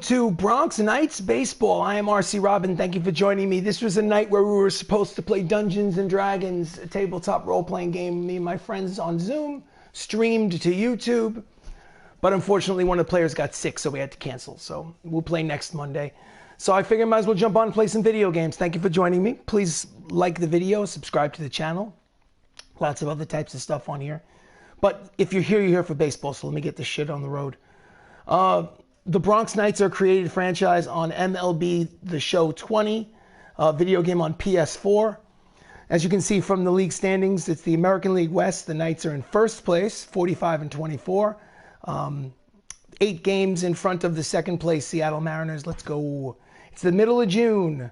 To Bronx Knights Baseball. I am RC Robbin. Thank you for joining me. This was a night where we were supposed to play Dungeons and Dragons, a tabletop role-playing game. Me and my friends on Zoom, streamed to YouTube. But unfortunately, one of the players got sick, so we had to cancel. So we'll play next Monday. So I figured I might as well jump on and play some video games. Thank you for joining me. Please like the video, subscribe to the channel. Lots of other types of stuff on here. But if you're here for baseball, so let me get this shit on the road. The Bronx Knights are a created franchise on MLB The Show 20, video game on PS4. As you can see from the league standings, it's the American League West. The Knights are in first place, 45-24. 8 games in front of the second place Seattle Mariners. Let's go. It's the middle of June.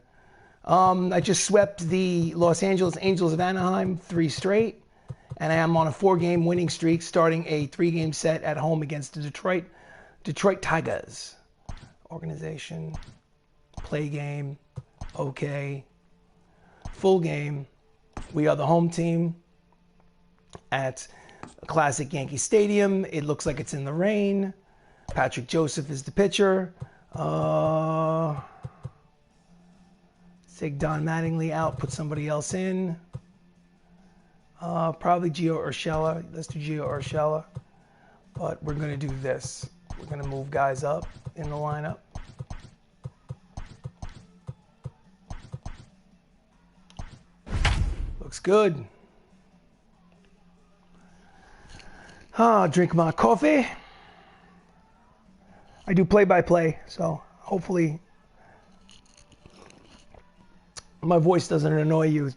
I just swept the Los Angeles Angels of Anaheim 3 straight. And I am on a 4-game winning streak, starting a 3-game set at home against the Detroit Tigers. Organization, play game, okay, full game. We are the home team at a classic Yankee Stadium. It looks like it's in the rain. Patrick Joseph is the pitcher. Take Don Mattingly out, put somebody else in. Probably Gio Urshela. Let's do Gio Urshela. But we're going to do this. We're going to move guys up in the lineup. Looks good. Drink my coffee. I do play-by-play, so hopefully my voice doesn't annoy you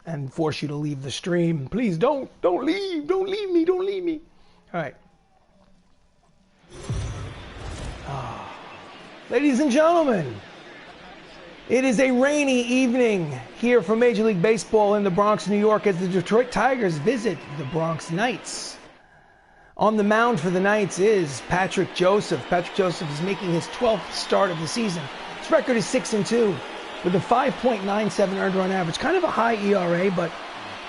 and force you to leave the stream. Please don't leave. Don't leave me. All right. Ladies and gentlemen, it is a rainy evening here for Major League Baseball in the Bronx, New York, as the Detroit Tigers visit the Bronx Knights. On the mound for the Knights is Patrick Joseph. Patrick Joseph is making his 12th start of the season. His record is 6-2 with a 5.97 earned run average. Kind of a high ERA, but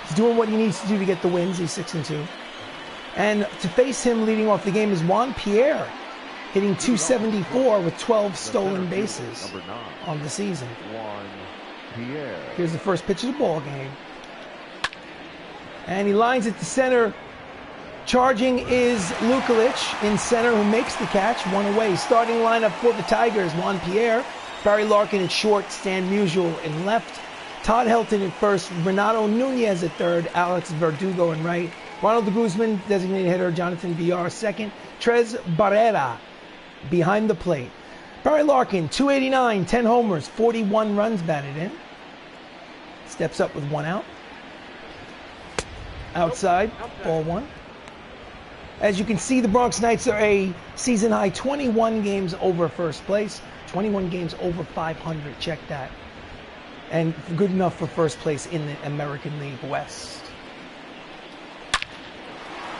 he's doing what he needs to do to get the wins. He's 6-2. And to face him leading off the game is Juan Pierre, hitting .274 with 12 stolen bases on the season. Here's the first pitch of the ball game. And he lines it to center. Charging is Luklitch in center, who makes the catch. 1 away. Starting lineup for the Tigers: Juan Pierre, Barry Larkin at short, Stan Musial in left, Todd Helton at first, Renato Nunez at third, Alex Verdugo in right, Ronald de Guzman, designated hitter, Jonathan Villar second, Tres Barrera behind the plate. Barry Larkin, 289, 10 homers, 41 runs batted in. Steps up with 1 out. Outside, ball 1. As you can see, the Bronx Knights are a season high 21 games over first place, 21 games over 500. Check that. And good enough for first place in the American League West.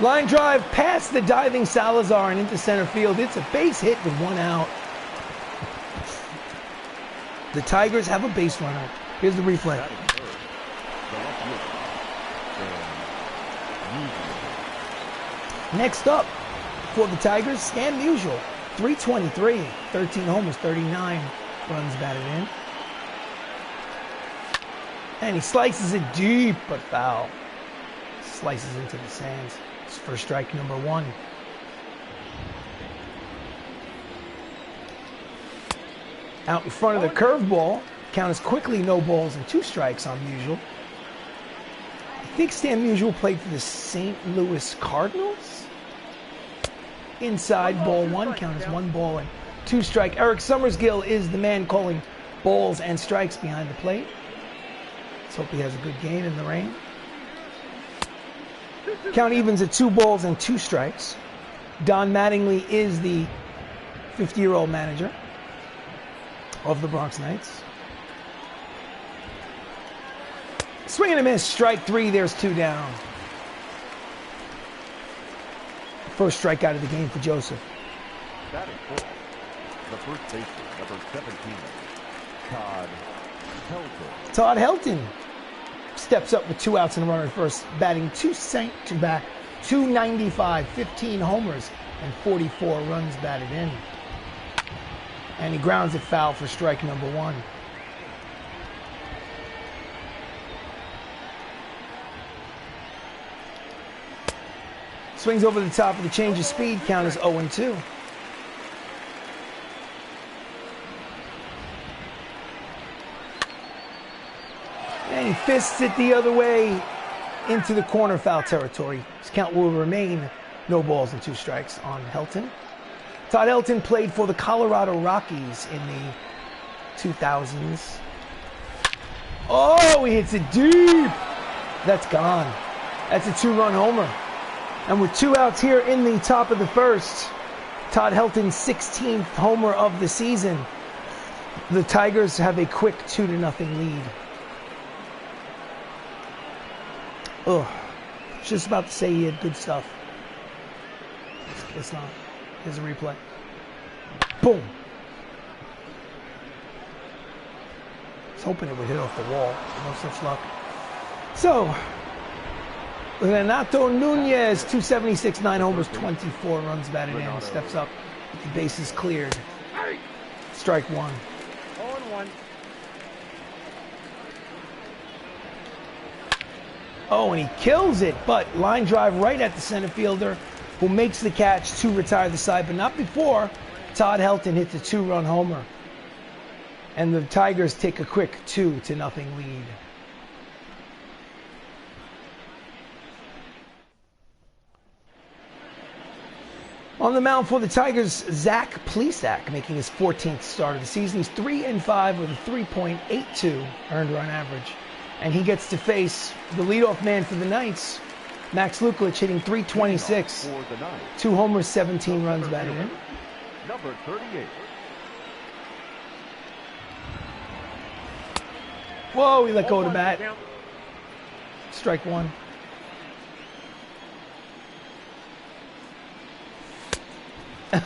Line drive past the diving Salazar and into center field. It's a base hit with 1 out. The Tigers have a base runner. Here's the replay. Next up for the Tigers, Stan Musial, 323, 13 homers, 39 runs batted in. And he slices it deep, but foul. Slices into the sands. It's for strike number 1. Out in front of the curveball. Count is quickly no balls and 2 strikes on Musial. I think Stan Musial played for the St. Louis Cardinals. Inside, ball 1. Count is 1 ball and 2 strike. Eric Summersgill is the man calling balls and strikes behind the plate. Let's hope he has a good game in the rain. Count evens at 2 balls and 2 strikes. Don Mattingly is the 50-year-old manager of the Bronx Knights. Swing and a miss, strike 3, there's 2 down. First strikeout of the game for Joseph. Batting full. The first baseman, number 17, Todd Helton. Todd Helton steps up with 2 outs and a runner at first, batting .295, 15 homers, and 44 runs batted in. And he grounds it foul for strike number 1. Swings over the top of the change of speed. Count is 0-2. And he fists it the other way into the corner foul territory. His count will remain no balls and 2 strikes on Helton. Todd Helton played for the Colorado Rockies in the 2000s. Oh, he hits it deep. That's gone. That's a 2-run homer. And with 2 outs here in the top of the first, Todd Helton's 16th homer of the season. The Tigers have a quick 2-0 lead. Ugh. Just about to say he had good stuff. It's not. Here's a replay. Boom. I was hoping it would hit off the wall. No such luck. So, Renato Nunez, 276, 9 homers, 24 runs batted in. Steps up with the bases cleared. Strike 1. 0-1. Oh, and he kills it, but line drive right at the center fielder, who makes the catch to retire the side, but not before Todd Helton hits a 2-run homer. And the Tigers take a quick 2-0 lead. On the mound for the Tigers, Zach Plesac, making his 14th start of the season. He's 3-5 with a 3.82 earned run average. And he gets to face the leadoff man for the Knights, Max Luklitch, hitting .326. 2 homers, 17 runs batted in. Number 38. Whoa, he let go of the bat. Strike 1.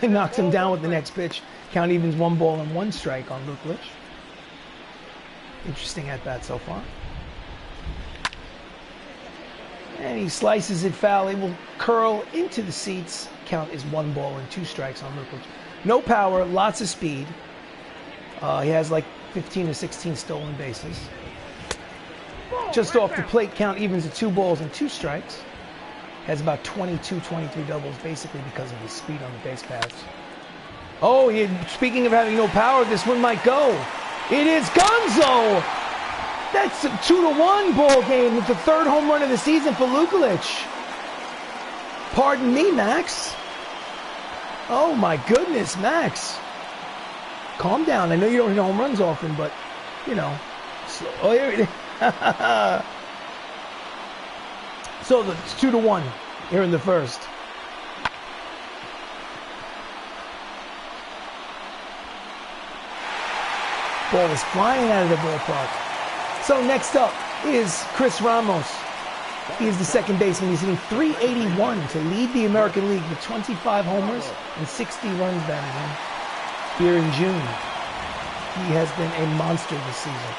Knocks him down with the next pitch. Count evens 1 ball and 1 strike on Luklitch. Interesting at bat so far. And he slices it foul. It will curl into the seats. Count is 1 ball and 2 strikes on Luklitch. No power, lots of speed. He has like 15 or 16 stolen bases. Just off the plate, count evens at 2 balls and 2 strikes. Has about 22, 23 doubles, basically because of his speed on the base paths. Oh, speaking of having no power, this one might go. It is Gonzo! That's a 2-1 ball game with the 3rd home run of the season for Luklitch. Pardon me, Max. Oh my goodness, Max. Calm down. I know you don't hit home runs often, but, you know. So, oh, here it is. So it's 2-1 here in the first. Ball is flying out of the ballpark. So next up is Chris Ramos. He is the second baseman. He's hitting .381 to lead the American League with 25 homers and 60 runs batted in here in June. He has been a monster this season.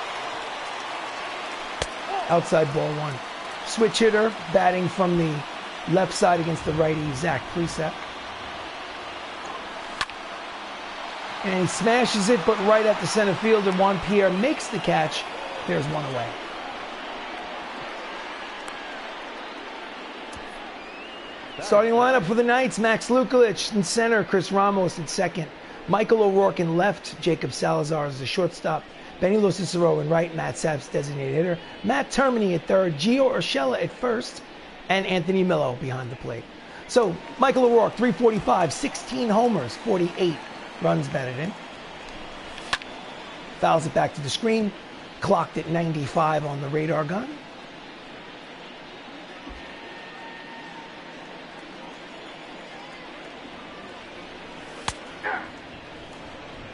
Outside ball 1. Switch hitter, batting from the left side against the righty, Zach Plesac. And he smashes it, but right at the center fielder, Juan Pierre makes the catch. There's 1 away. Starting lineup for the Knights, Max Luklitch in center, Chris Ramos in second, Michael O'Rourke in left, Jacob Salazar as the shortstop, Benny Cicero in right, Matt Sapp's designated hitter, Matt Termini at third, Gio Urshela at first, and Anthony Millo behind the plate. So, Michael O'Rourke, 345, 16 homers, 48 runs batted in. Fouls it back to the screen, clocked at 95 on the radar gun.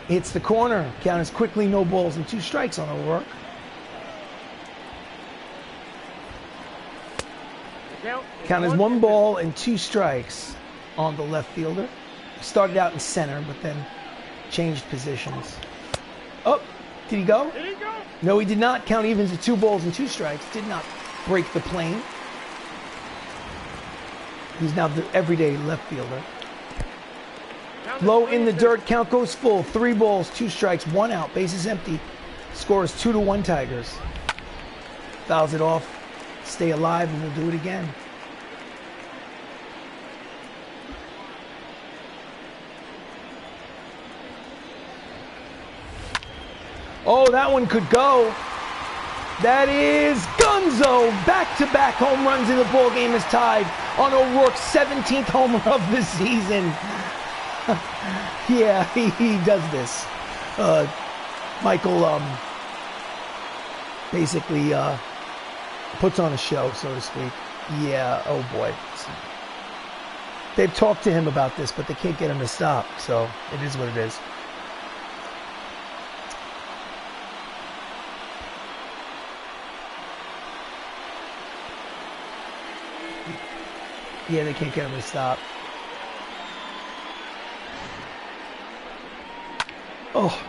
Hits the corner. Count is quickly, no balls and 2 strikes on O'Rourke. Count is 1 ball and 2 strikes on the left fielder. Started out in center, but then changed positions. Oh, did he go? Did he go? No, he did not. Count evens at 2 balls and 2 strikes. Did not break the plane. He's now the everyday left fielder. Low in the dirt, count goes full. 3 balls, 2 strikes, 1 out. Bases empty. Score is 2-1 Tigers. Fouls it off. Stay alive and we'll do it again. Oh, that one could go. That is Gunzo. Back-to-back home runs in the ball game is tied on O'Rourke's 17th homer of the season. Yeah, he does this. Michael basically puts on a show, so to speak. Yeah, oh boy. They've talked to him about this, but they can't get him to stop, so it is what it is. Yeah, they can't get him to stop. Oh.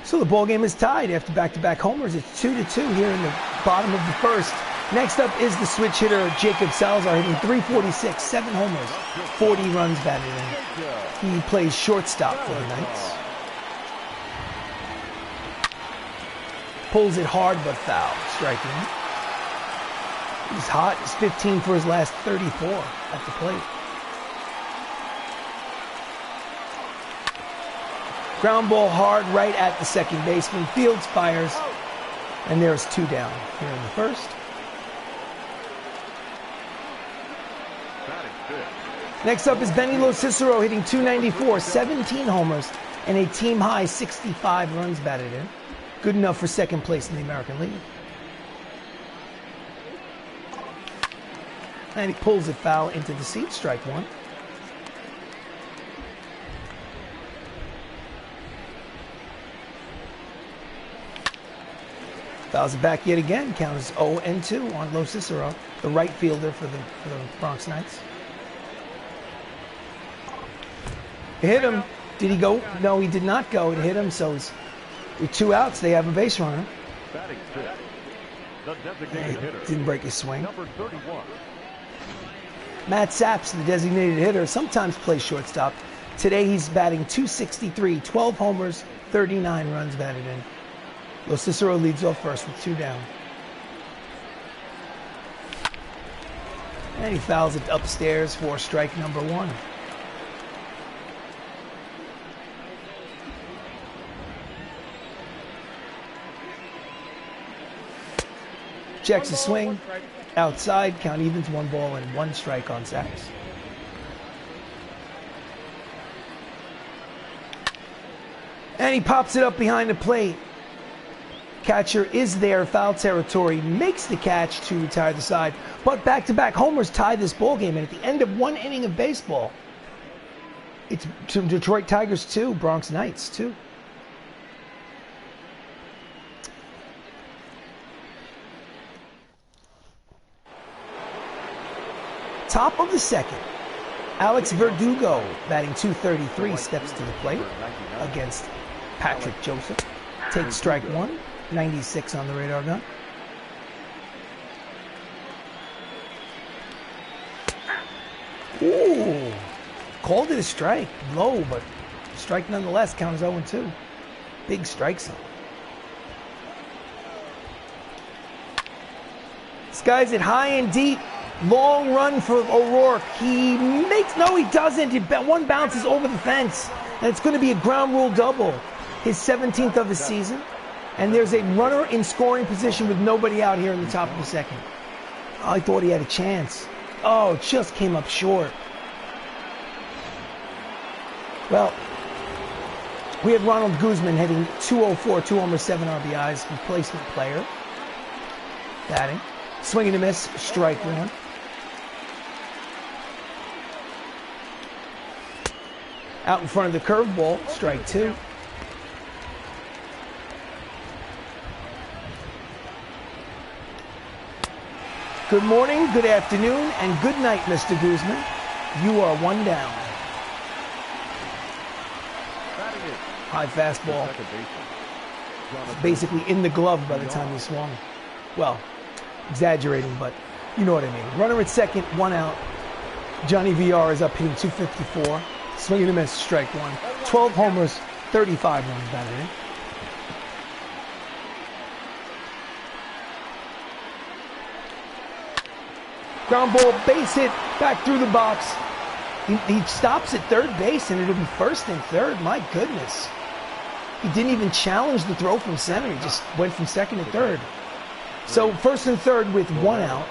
So the ball game is tied after back-to-back homers. It's 2-2 here in the bottom of the first. Next up is the switch hitter, Jacob Salazar, hitting .346, 7 homers, 40 runs batted in. He plays shortstop for the Knights. Pulls it hard but foul, striking. He's hot. He's 15 for his last 34 at the plate. Ground ball hard right at the second baseman. Fields fires. And there's 2 down here in the first. Next up is Benny Cicero hitting .294, 17 homers, and a team high 65 runs batted in. Good enough for second place in the American League. And he pulls it foul into the seat, strike 1. Fouls it back yet again. Count is 0-2 on Lo Cicero, the right fielder for the Bronx Knights. It hit him. Did he go? No, he did not go. It hit him, so it's, with 2 outs, they have a base runner. Didn't break his swing. Number 31. Matt Saps, the designated hitter, sometimes plays shortstop. Today he's batting .263, 12 homers, 39 runs batted in. Lo Cicero leads off first with 2 down. And he fouls it upstairs for strike number 1. Checks the swing. Outside, count evens, 1 ball and 1 strike on Saps. And he pops it up behind the plate. Catcher is there, foul territory, makes the catch to retire the side. But back-to-back homers tie this ball game, and at the end of 1 inning of baseball, it's Detroit Tigers 2, Bronx Knights 2. Top of the second, Alex Verdugo, batting .233, steps to the plate against Patrick Joseph. Takes strike 1, 96 on the radar gun. Ooh, called it a strike. Low, but strike nonetheless. Count is 0-2. Big strike zone. This guy's it high and deep. Long run for O'Rourke. He makes, no he doesn't. One bounces over the fence. And it's going to be a ground rule double. His 17th of the season. And there's a runner in scoring position with nobody out here in the top of the second. Oh, I thought he had a chance. Oh, just came up short. Well, we had Ronald Guzman hitting .204, 2 homers, 7 RBIs, replacement player. Batting. Swing and a miss, strike 1. Out in front of the curveball, strike 2. Good morning, good afternoon, and good night, Mr. Guzman. You are 1 down. High fastball. Basically in the glove by the time he swung. Well, exaggerating, but you know what I mean. Runner at second, 1 out. Johnny VR is up hitting 254. Swing and a miss, strike one. 12 homers, 35 runs batted in. Ground ball, base hit, back through the box. He stops at third base, and it'll be first and third. My goodness. He didn't even challenge the throw from center. He just went from second to third. So first and third with one out.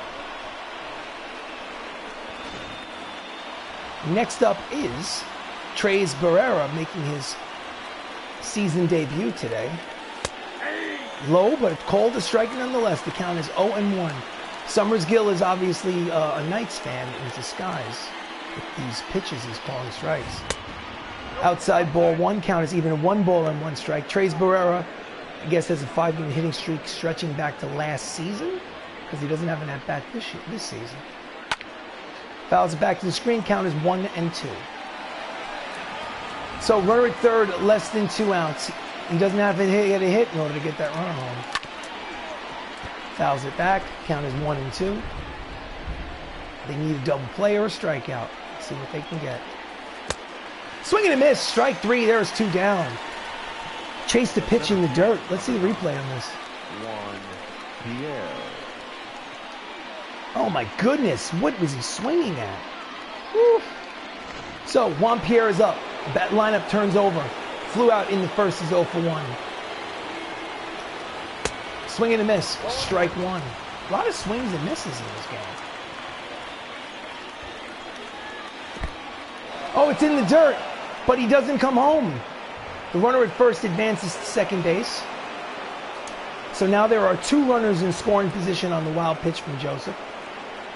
Next up is Tres Barrera making his season debut today. Low, but it's called a strike nonetheless. The count is 0-1. Summers Gill is obviously a Knights fan in disguise. With these pitches he's calling strikes. Outside ball one, count is even 1 ball and 1 strike. Tres Barrera, I guess, has a 5-game hitting streak stretching back to last season because he doesn't have an at-bat this season. Fouls it back to the screen, count is 1-2. So runner at third, less than 2 outs. He doesn't have to get a hit in order to get that runner home. Fouls it back, count is 1-2. They need a double play or a strikeout. Let's see what they can get. Swing and a miss, strike 3, there's 2 down. Chase the pitch in the dirt. Let's see the replay on this. Pierre. Oh my goodness, what was he swinging at? Woo. So Juan Pierre is up. That lineup turns over. Flew out in the first is 0 for 1. Swing and a miss, strike 1. A lot of swings and misses in this game. Oh, it's in the dirt, but he doesn't come home. The runner at first advances to second base. So now there are 2 runners in scoring position on the wild pitch from Joseph.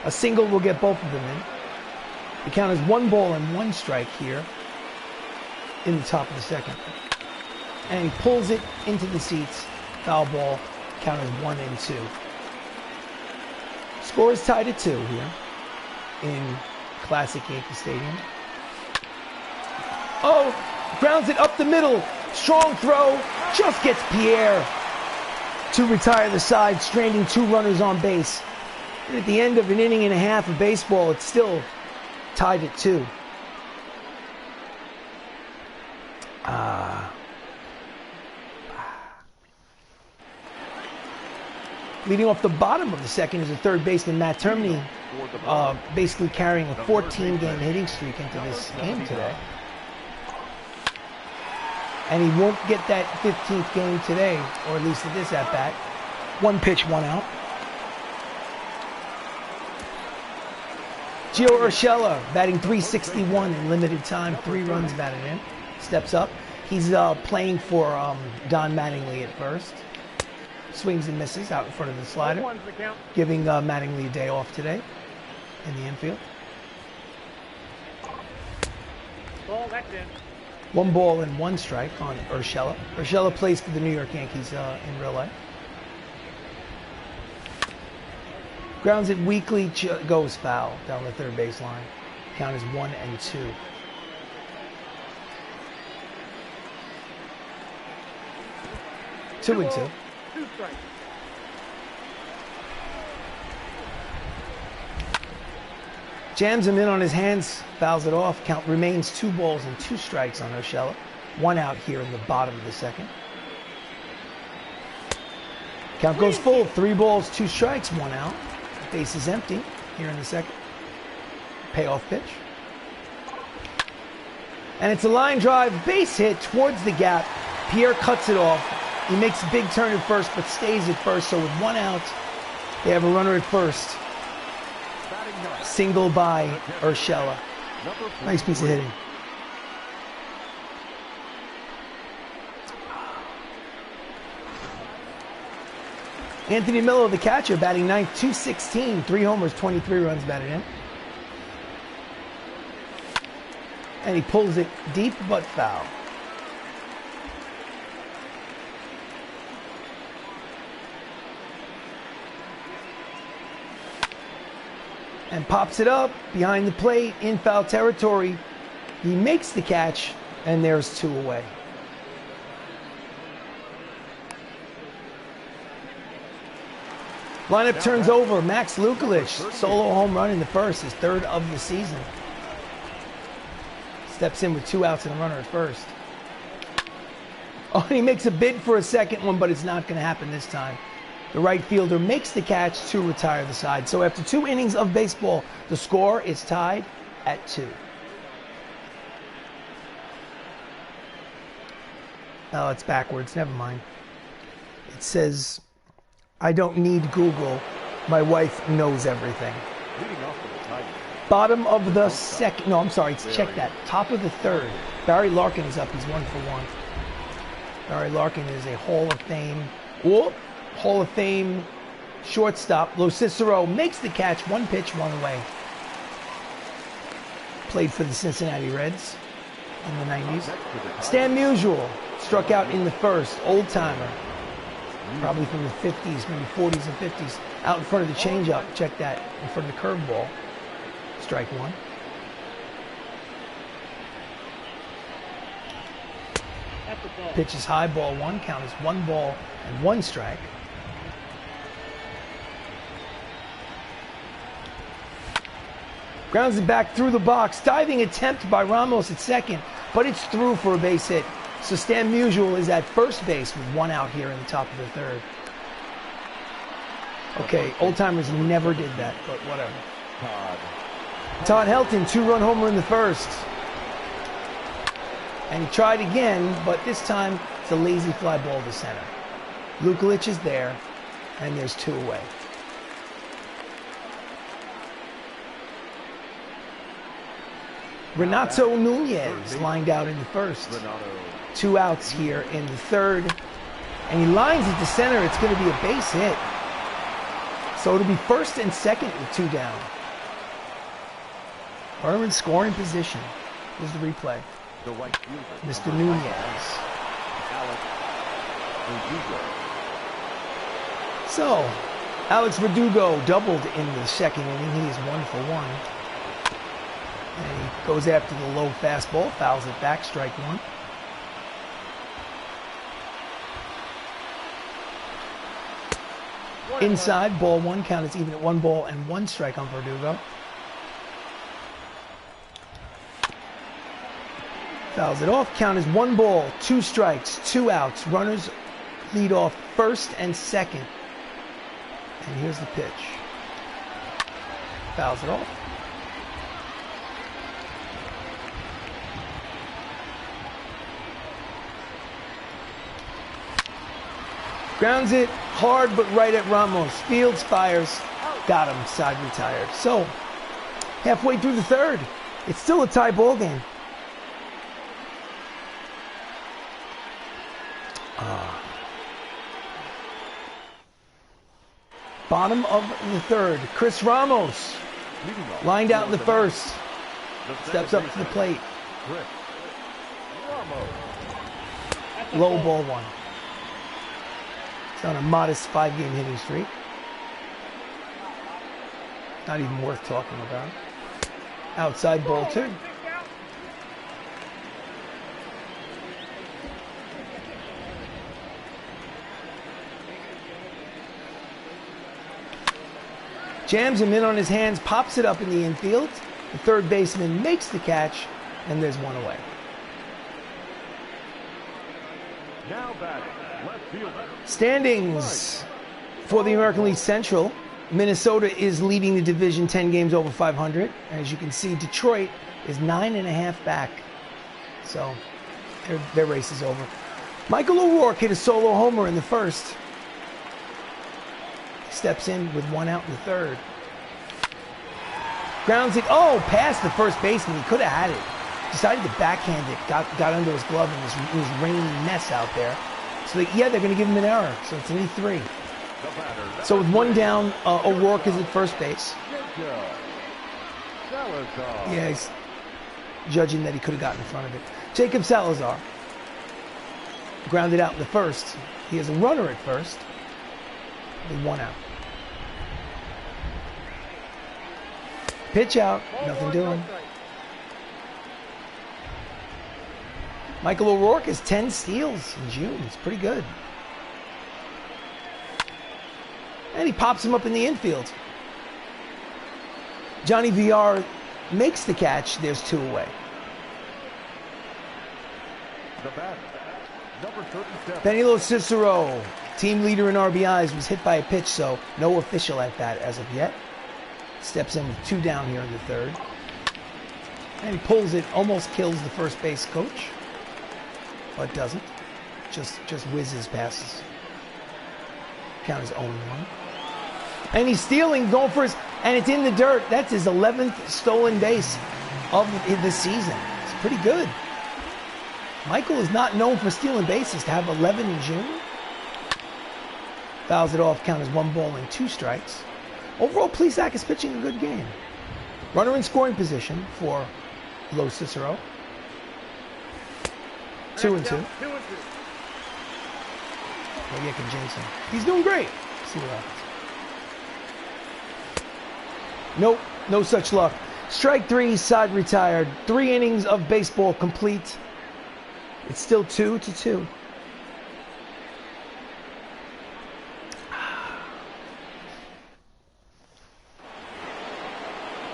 A single will get both of them in. The count is 1 ball and 1 strike here in the top of the second. And he pulls it into the seats. Foul ball. Count is 1-2. Score is tied at 2 here in classic Yankee Stadium. Oh, grounds it up the middle. Strong throw. Just gets Pierre to retire the side, stranding 2 runners on base. And at the end of an inning and a half of baseball, it's still tied at 2. Leading off the bottom of the second is the third baseman, Matt Termini, basically carrying a 14-game hitting streak into this game today. And he won't get that 15th game today, or at least at this at-bat. 1 pitch, 1 out. Gio Urshela batting .361 in limited time, 3 runs batted in. Steps up. He's playing for Don Mattingly at first. Swings and misses out in front of the slider, giving Mattingly a day off today in the infield. Ball, that's in. 1 ball and 1 strike on Urshela. Urshela plays for the New York Yankees in real life. Grounds it weakly, goes foul down the third baseline. Count is 1-2. Two and two. 2 strikes. Jams him in on his hands, fouls it off. Count remains 2 balls and 2 strikes on Urshela. 1 out here in the bottom of the second. Count goes full. 3 balls, 2 strikes, 1 out. Base is empty here in the second. Payoff pitch. And it's a line drive, base hit towards the gap. Pierre cuts it off. He makes a big turn at first, but stays at first. So with 1 out, they have a runner at first. Single by Urshela. Nice piece of hitting. Anthony Millo, the catcher, batting ninth, .216, 3 homers, 23 runs batted in. And he pulls it deep but foul. And pops it up behind the plate in foul territory. He makes the catch, and there's 2 away. Lineup turns over. Max Luklitch, solo home run in the first, his 3rd of the season. Steps in with 2 outs and a runner at first. Oh, he makes a bid for a second one, but it's not going to happen this time. The right fielder makes the catch to retire the side. So after 2 innings of baseball, the score is tied at 2. Oh, it's backwards. Never mind. It says, I don't need Google. My wife knows everything. Bottom of the second. No, I'm sorry. Check that. Top of the third. Barry Larkin is up. He's 1 for 1. Barry Larkin is a Hall of Fame. Whoop. Hall of Fame shortstop. Lo Cicero makes the catch. 1 pitch, 1 away. Played for the Cincinnati Reds in the 90s. Stan Musial struck out in the first. Old timer. Probably from the 50s, maybe 40s and 50s. Out in front of the changeup. Check that. In front of the curveball. Strike 1. Pitch is high, ball 1. Count is 1 ball and 1 strike. Grounds it back through the box. Diving attempt by Ramos at second, but it's through for a base hit. So Stan Musial is at first base with 1 out here in the top of the third. Okay, old timers never did that, but whatever. Todd Helton, 2-run homer in the first. And he tried again, but this time it's a lazy fly ball to center. Luklitch is there, and there's 2 away. Renato Nunez lined out in the first. 2 outs here in the third. And he lines it to center. It's going to be a base hit. So it'll be first and second with 2 down. Herman scoring position. Here's the replay. Mr. Nunez. So, Alex Verdugo doubled in the second inning. He is 1 for 1. And he goes after the low fastball, fouls it back, strike 1. Inside, ball 1, count is even at 1 ball and 1 strike on Verdugo. Fouls it off, count is 1 ball, 2 strikes, 2 outs. Runners lead off first and second. And here's the pitch. Fouls it off. Grounds it hard but right at Ramos. Fields fires. Got him. Side retired. So, halfway through the third. It's still a tie ball game. Bottom of the third. Chris Ramos lined out in the first. Steps up to the plate. Low ball 1. It's on a modest 5-game hitting streak. Not even worth talking about. Outside ball 2. Jams him in on his hands, pops it up in the infield. The third baseman makes the catch, and there's 1 away. Now batting, left fielder. Standings for the American League Central. Minnesota is leading the division 10 games over 500. As you can see, Detroit is 9.5 back. So their race is over. Michael O'Rourke hit a solo homer in the first. Steps in with 1 out in the third. Grounds it. Oh, past the first baseman. He could have had it. Decided to backhand it. Got under his glove and it was raining mess out there. So, they're going to give him an error. So, it's only 3. So, with 1 down, O'Rourke is at first base. Yeah, he's judging that he could have gotten in front of it. Jacob Salazar. Grounded out in the first. He has a runner at first. With 1 out. Pitch out. Nothing doing. Michael O'Rourke has 10 steals in June. It's pretty good. And he pops him up in the infield. Johnny VR makes the catch. There's 2 away. The bat, number 37. Danilo Cicero, team leader in RBIs, was hit by a pitch, so no official at bat as of yet. Steps in with 2 down here in the third. And he pulls it, almost kills the first base coach, but doesn't. Just whizzes passes. Count his own one. And he's stealing, going for his, and it's in the dirt. That's his 11th stolen base of the season. It's pretty good. Michael is not known for stealing bases. To have 11 in June. Fouls it off, count as 1 ball and 2 strikes. Overall, Plesac is pitching a good game. Runner in scoring position for Lo Cicero. 2 and 2. Maybe I can jinx him. He's doing great. See what happens. Nope, no such luck. Strike 3, side retired. 3 innings of baseball complete. It's still 2-2.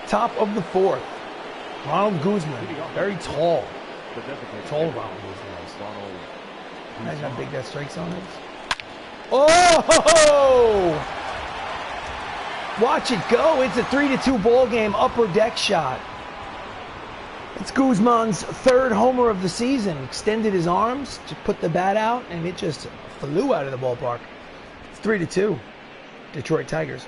Top of the 4th. Ronald Guzman, very tall. Tall Ronald Guzman is. Imagine how big that strike zone is. Oh! Watch it go. It's a 3-2 ball game. Upper deck shot. It's Guzman's 3rd homer of the season. Extended his arms to put the bat out, and it just flew out of the ballpark. It's 3-2. Detroit Tigers.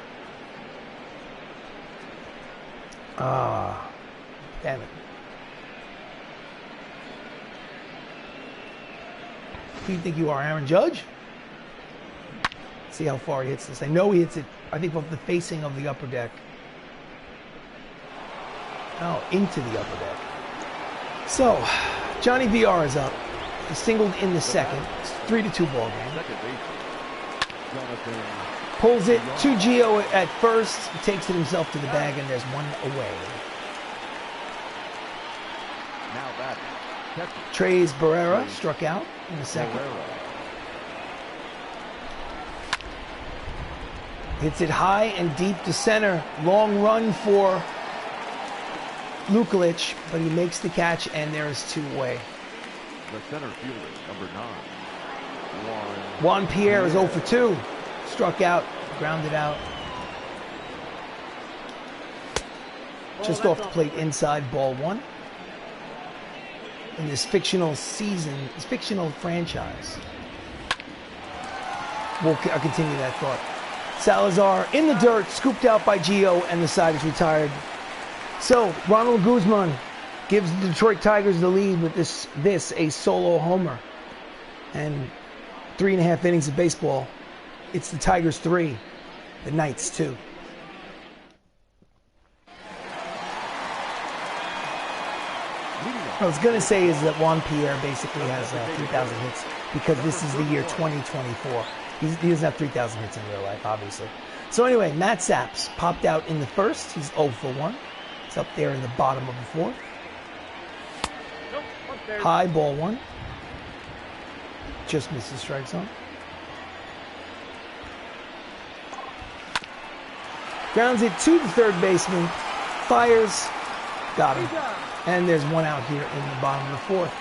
Damn it. Who do you think you are, Aaron Judge? See how far he hits this. I know he hits it, I think, off the facing of the upper deck. Oh, into the upper deck. So, Johnny VR is up. He singled in the 2nd. It's a 3-2 ball game. Pulls it to Gio at first. He takes it himself to the bag, and there's 1 away. Trey's Barrera struck out in the 2nd. Hits it high and deep to center. Long run for Luklitch, but he makes the catch, and there's 2 away. The center fielder, number 9. Juan Pierre is 0 for 2. Struck out, grounded out. Just off the plate inside, ball 1. In this fictional season, this fictional franchise. I'll continue that thought. Salazar in the dirt, scooped out by Gio, and the side is retired. So, Ronald Guzman gives the Detroit Tigers the lead with this a solo homer. And 3.5 innings of baseball. It's the Tigers 3, the Knights 2. What I was going to say is that Juan Pierre basically has 3,000 hits because this is the year 2024. He doesn't have 3,000 hits in real life, obviously. So anyway, Matt Saps popped out in the 1st. He's 0 for 1. He's up there in the bottom of the 4th. High, ball 1. Just missed the strike zone. Grounds it to the 3rd baseman. Fires. Got him. And there's 1 out here in the bottom of the 4th.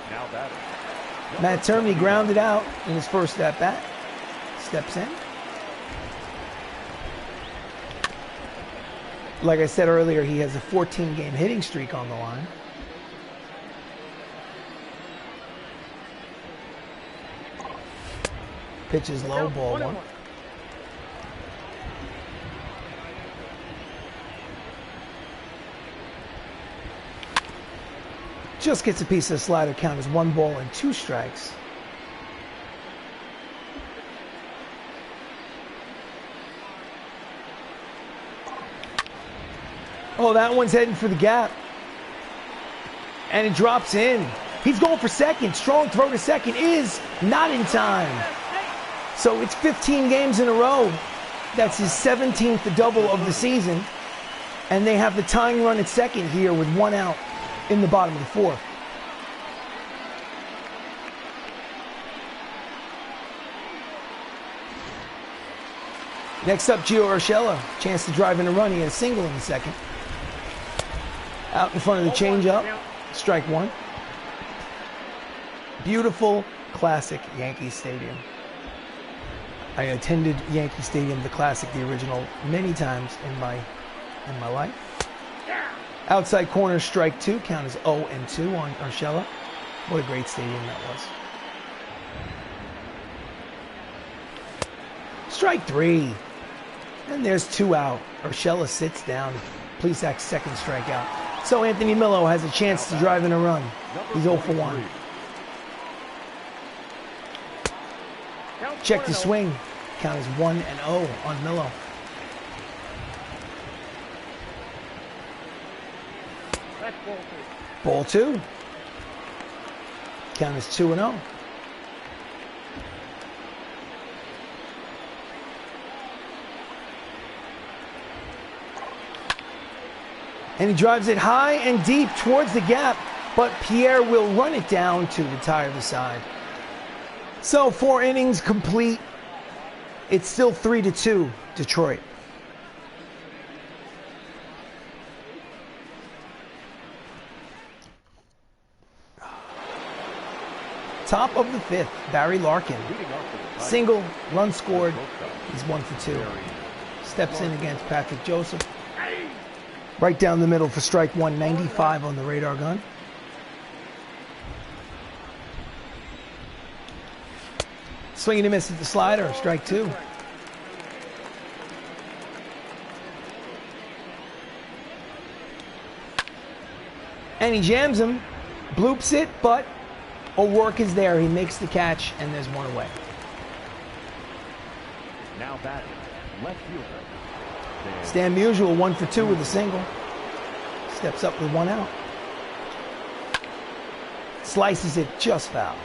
Now batting. Matt Termey grounded out in his first at-bat. Steps in. Like I said earlier, he has a 14-game hitting streak on the line. Pitch is low, ball 1. Just gets a piece of the slider, count as 1 ball and 2 strikes. Oh, that one's heading for the gap. And it drops in. He's going for 2nd. Strong throw to 2nd is not in time. So it's 15 games in a row. That's his 17th double of the season. And they have the tying run at 2nd here with 1 out in the bottom of the 4th. Next up, Gio Urshela. Chance to drive in a run. He had a single in the 2nd. Out in front of the changeup. Strike one. Beautiful, classic Yankee Stadium. I attended Yankee Stadium, the classic, the original, many times in my life. Outside corner, strike two. Count as 0-2 on Urshela. What a great stadium that was. Strike three. And there's two out. Urshela sits down. Plesac's second strikeout. So Anthony Millo has a chance to drive in a run. He's 0 for 1. Check the swing. Count is 1-0 on Millo. That's Ball two. Count is 2-0. And he drives it high and deep towards the gap, but Pierre will run it down to retire the side. So 4 innings complete. It's still 3-2, Detroit. Top of the 5th, Barry Larkin. Single, run scored. He's 1 for 2. Steps in against Patrick Joseph. Right down the middle for strike one, 95 on the radar gun. Swing and a miss at the slider, strike two. And he jams him, bloops it, but O'Rourke is there. He makes the catch, and there's one away. Now batting, left fielder. Stan Musial, 1 for 2 with a single. Steps up with 1 out. Slices it just foul.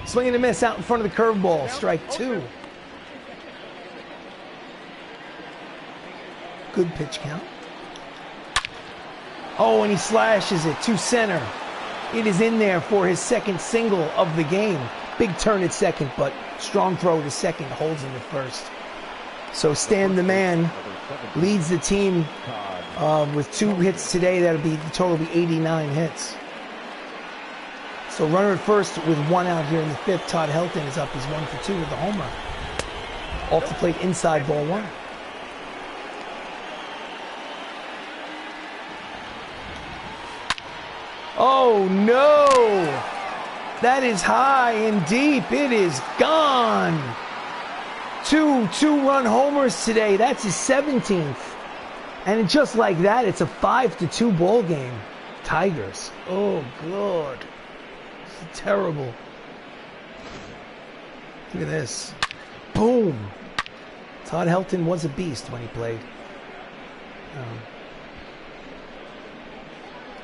Swing and a miss out in front of the curveball. Strike two. Good pitch count. Oh, and he slashes it to center. It is in there for his second single of the game. Big turn at second, but strong throw to second, holds him at first. So Stan the man leads the team with 2 hits today. That'll be the total will be 89 hits. So runner at first with 1 out here in the 5th. Todd Helton is up. He's 1 for 2 with the homer. Off the plate inside, ball 1. Oh no! That is high and deep. It is gone. 2 2-run homers today. That's his 17th. And just like that, it's a 5-2 ball game. Tigers. Oh God. This is terrible. Look at this. Boom. Todd Helton was a beast when he played.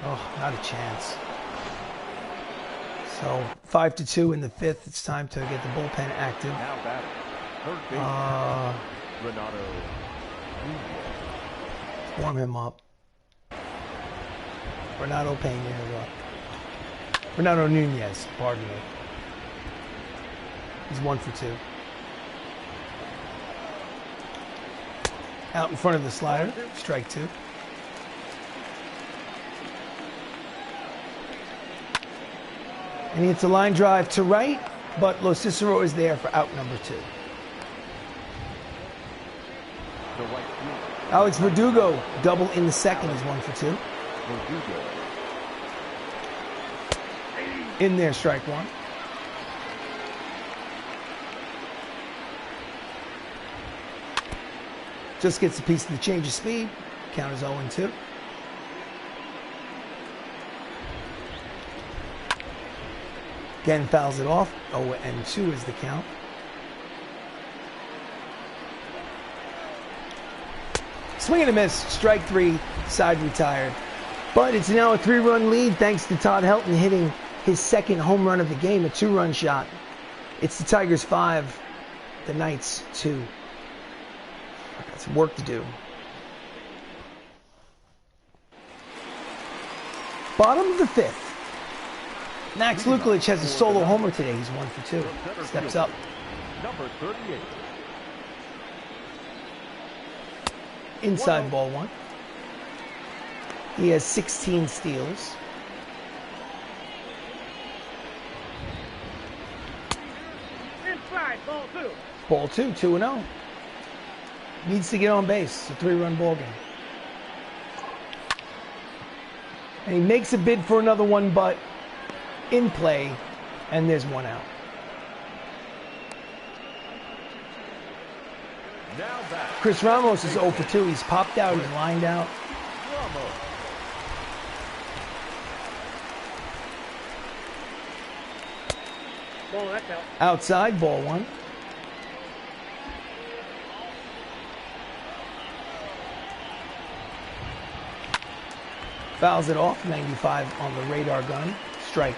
Oh, not a chance. So 5-2 in the 5th. It's time to get the bullpen active. Now batting, third base, Renato. Warm him up. Renato Pena is up. Renato Nunez, pardon me. He's 1 for 2. Out in front of the slider, strike 2. And he hits a line drive to right, but Lo Cicero is there for out number 2. Alex Verdugo, double in the 2nd, is 1 for 2. In there, strike 1. Just gets a piece of the change of speed. Count is 0-2. Again, fouls it off. 0-2 is the count. Swing and a miss. Strike 3. Side retired. But it's now a 3-run lead thanks to Todd Helton hitting his 2nd home run of the game, a 2-run shot. It's the Tigers 5, the Knights 2. I've got some work to do. Bottom of the 5th. Max Luklitch has a solo homer today. He's 1 for 2. Steps up. Number 38. Inside ball one. He has 16 steals. Inside, ball two. Ball two, 2-0. Needs to get on base. It's a 3-run ball game. And he makes a bid for another one, but in play, and there's one out. Now back. Chris Ramos is 0 for 2. He's popped out. He's lined out. Ramos. Ball, that's out. Outside, ball one. Fouls it off, 95 on the radar gun. Strike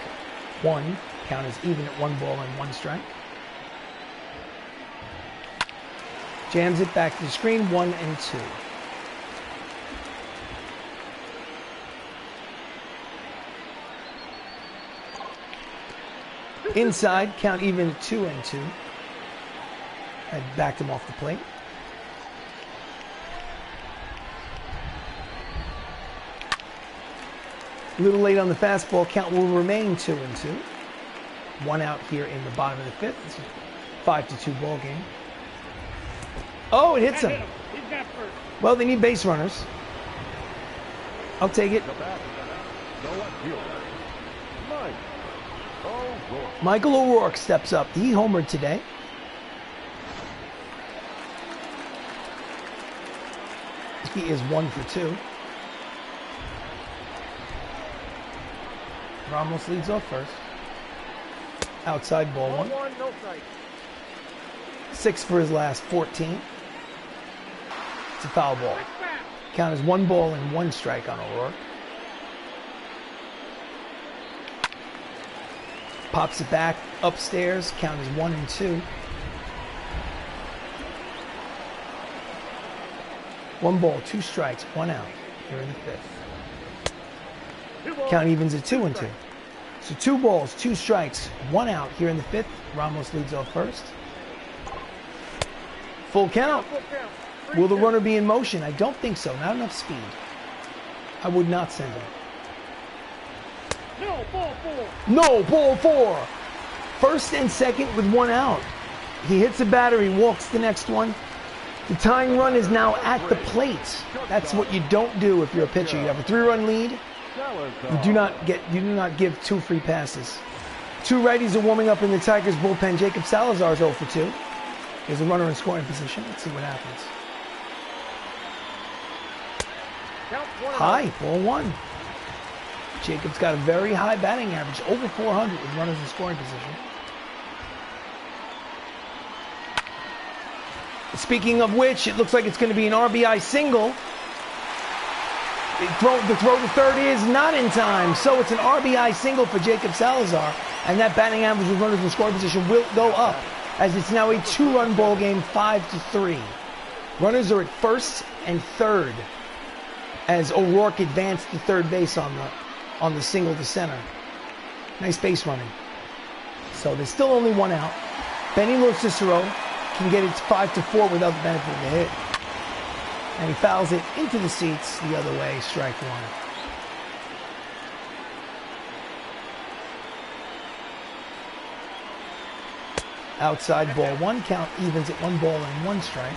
one. Count is even at 1 ball and 1 strike. Jams it back to the screen, 1 and 2. Inside, count even at 2 and 2. I backed him off the plate. A little late on the fastball, count will remain 2 and 2. 1 out here in the bottom of the 5th. It's a 5-2 ball game. Oh, it hits him. He's got first. Well, they need base runners. I'll take it. The back. No one here. Mike. O'Rourke. Michael O'Rourke steps up. He homered today. He is 1 for 2. Ramos leads off first. Outside ball Ball 1. one, no strike. 6 for his last 14. It's a foul ball. Quick back. Count is 1 ball and 1 strike on O'Rourke. Pops it back upstairs. Count is 1 and 2. 1 ball, 2 strikes, 1 out here in the 5th. 2 balls. Count evens at 2 and 2. So 2 balls, 2 strikes, 1 out here in the 5th. Ramos leads off first. Full count. Full count. Will the runner be in motion? I don't think so. Not enough speed. I would not send him. No, ball 4. No, ball 4. First and second with 1 out. He hits a batter. He walks the next one. The tying run is now at the plate. That's what you don't do if you're a pitcher. You have a 3-run lead. You do not give 2 free passes. 2 righties are warming up in the Tigers bullpen. Jacob Salazar is 0 for 2. There's a runner in scoring position. Let's see what happens. Count 1. High, ball 1. Jacob's got a very high batting average, over 400 with runners in scoring position. Speaking of which, it looks like it's going to be an RBI single. The throw to third is not in time, so it's an RBI single for Jacob Salazar, and that batting average with runners in scoring position will go up, as it's now a 2-run ball game, 5-3. Runners are at first and third, as O'Rourke advanced to third base on the single to center. Nice base running. So there's still only 1 out. Benny Cicero can get it 5-4 without the benefit of the hit. And he fouls it into the seats the other way, strike 1. Outside ball 1, count evens at 1 ball and 1 strike.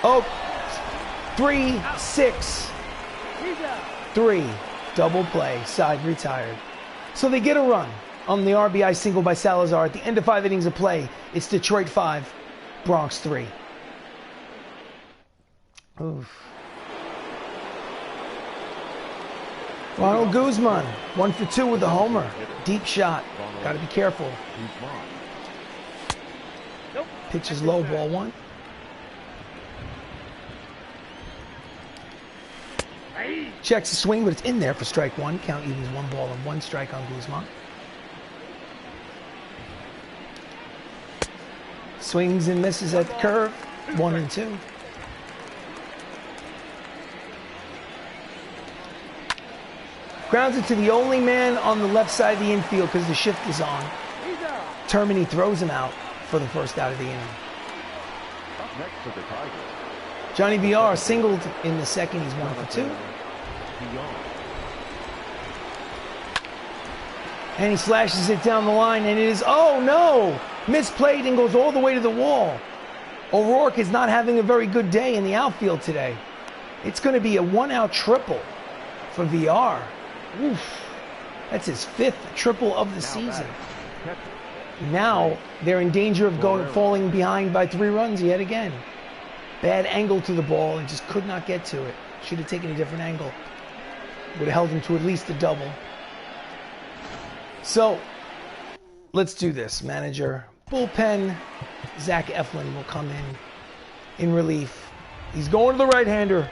Oh, 3-6. 3. Double play, side retired. So they get a run on the RBI single by Salazar at the end of 5 innings of play. It's Detroit 5, Bronx 3. Oof. Ronald Guzman, 1 for 2 with a homer. Deep shot. Got to be careful. Pitch is low, ball 1. Checks the swing, but it's in there for strike 1. Count evens 1 ball and 1 strike on Guzman. Swings and misses at the curve. 1 and 2. Grounds it to the only man on the left side of the infield because the shift is on. Termini throws him out for the first out of the inning. Up next for the Tigers. Johnny BR singled in the second. He's 1 for 2. Beyond. And he slashes it down the line, and it is, oh no! Misplayed and goes all the way to the wall. O'Rourke is not having a very good day in the outfield today. It's going to be a 1-out triple for VR. Oof. That's his 5th triple of the season. Now they're in danger of falling behind by 3 runs yet again. Bad angle to the ball and just could not get to it. Should have taken a different angle. Would have held him to at least a double. So, let's do this. Manager, bullpen. Zach Eflin will come in relief. He's going to the right-hander.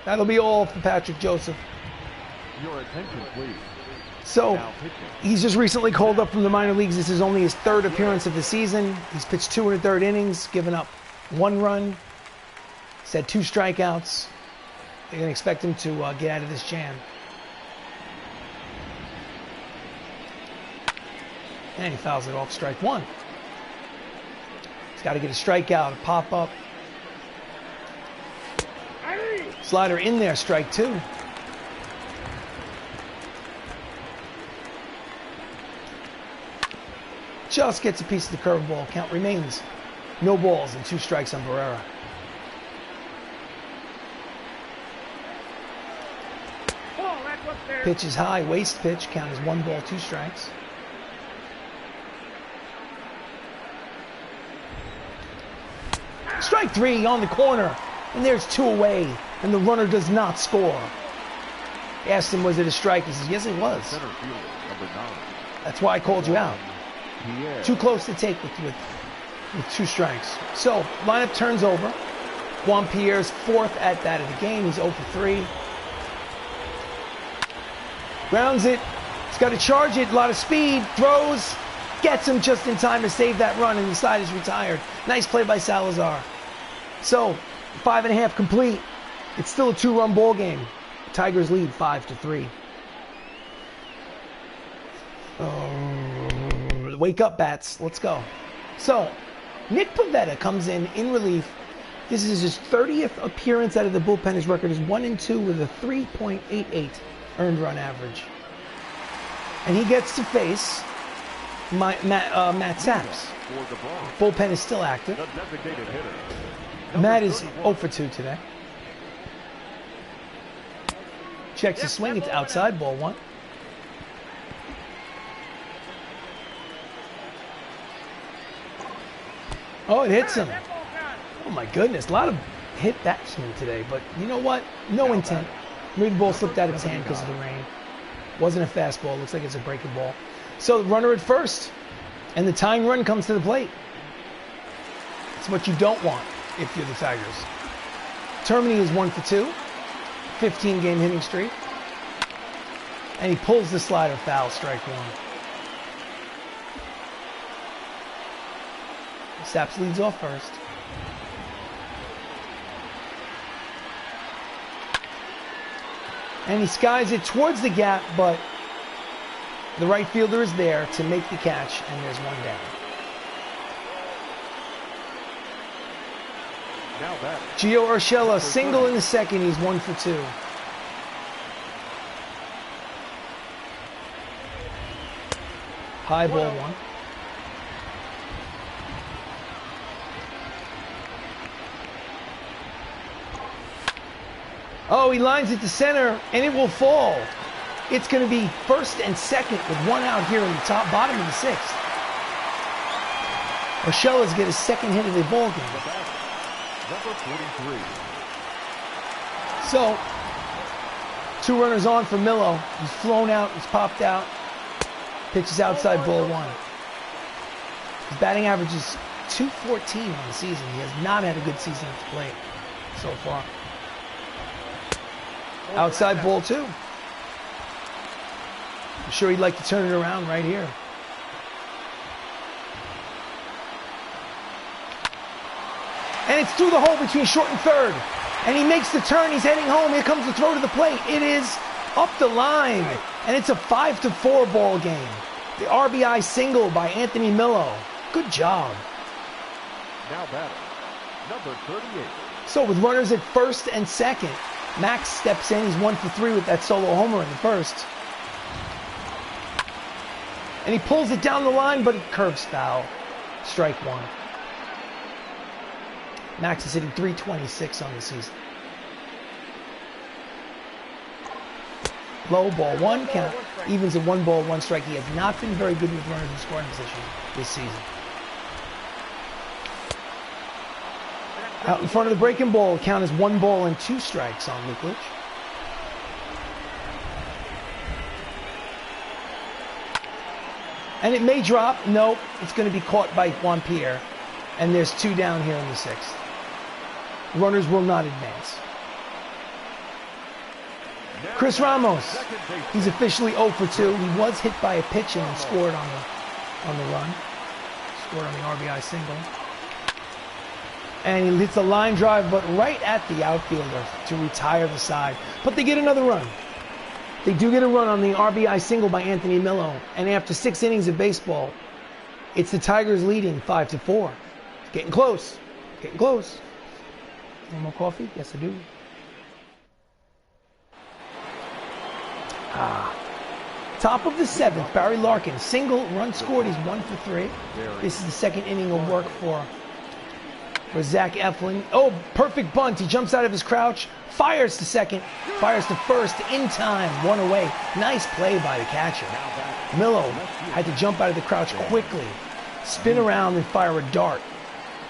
That'll be all for Patrick Joseph. Your attention, please. So, he's just recently called up from the minor leagues. This is only his 3rd appearance of the season. He's pitched 2 1/3 innings, given up 1 run. He's had 2 strikeouts. They're going to expect him to get out of this jam. And he fouls it off, strike 1. He's got to get a strikeout, a pop-up. Slider in there, strike 2. Just gets a piece of the curveball. Count remains. No balls and 2 strikes on Barrera. Pitch is high, waist pitch. Count is 1 ball, 2 strikes. Strike 3 on the corner. And there's 2 away. And the runner does not score. Asked him, was it a strike? He says, yes, it was. Center fielder, number 9. That's why I called you out. Yeah. Too close to take with 2 strikes. So, lineup turns over. Juan Pierre's 4th at bat of the game. He's 0 for 3. Grounds it. He's got to charge it. A lot of speed. Throws. Gets him just in time to save that run, and the side is retired. Nice play by Salazar. So, 5.5 complete. It's still a 2-run ball game. Tigers lead 5-3. Wake up, bats. Let's go. So, Nick Pivetta comes in relief. This is his 30th appearance out of the bullpen. His record is 1-2 with a 3.88 earned run average. And he gets to face Matt Saps. Bullpen is still active. Matt is 0 for 2 today. Checks his swing. It's outside, ball 1. Oh, it hits him. Oh my goodness, a lot of hit batsmen today, but you know what? No intent. Maybe the ball slipped out of his hand because of the rain. Wasn't a fastball. Looks like it's a breaking ball. So the runner at first, and the tying run comes to the plate. It's what you don't want if you're the Tigers. Termini is 1 for 2, 15-game hitting streak, and he pulls the slider foul, strike 1. Saps leads off first. And he skies it towards the gap, but the right fielder is there to make the catch, and there's 1 down. Now that Gio Urshela single in the second. He's 1 for 2. High ball 1. Oh, he lines it to center, and it will fall. It's going to be first and second with 1 out here in the bottom of the 6th. Urshela's get his 2nd hit of the ball game. number 43. So, 2 runners on for Millo. He's flown out, he's popped out. Pitches outside, ball 1. His batting average is .214 on the season. He has not had a good season at the plate so far. Outside, ball 2. I'm sure he'd like to turn it around right here. And it's through the hole between short and third. And he makes the turn. He's heading home. Here comes the throw to the plate. It is up the line. And it's a 5-4 ball game. The RBI single by Anthony Millo. Good job. Now batting, number 38. So with runners at first and second, Max steps in. He's 1 for 3 with that solo homer in the first. And he pulls it down the line, but it curves foul. Strike one. Max is hitting .326 on the season. Low ball, 1 count. Evens at 1 ball, 1 strike. He has not been very good with runners in scoring position this season. Out in front of the breaking ball, count is 1 ball and 2 strikes on Luklitch. And it may drop. Nope, it's going to be caught by Juan Pierre. And there's 2 down here in the 6th. Runners will not advance. Chris Ramos, he's officially 0 for 2. He was hit by a pitch and scored on the run. Scored on the RBI single. And he hits a line drive, but right at the outfielder to retire the side. But they get another run. They do get a run on the RBI single by Anthony Millo. And after 6 innings of baseball, it's the Tigers leading 5-4. It's getting close. Getting close. Want more coffee? Yes, I do. Top of the 7th, Barry Larkin. Single, run scored. He's 1 for 3. This is the 2nd inning of work for Zach Eflin. Oh, perfect bunt. He jumps out of his crouch, fires to second, fires to first in time, 1 away. Nice play by the catcher. Millo had to jump out of the crouch quickly, spin around and fire a dart,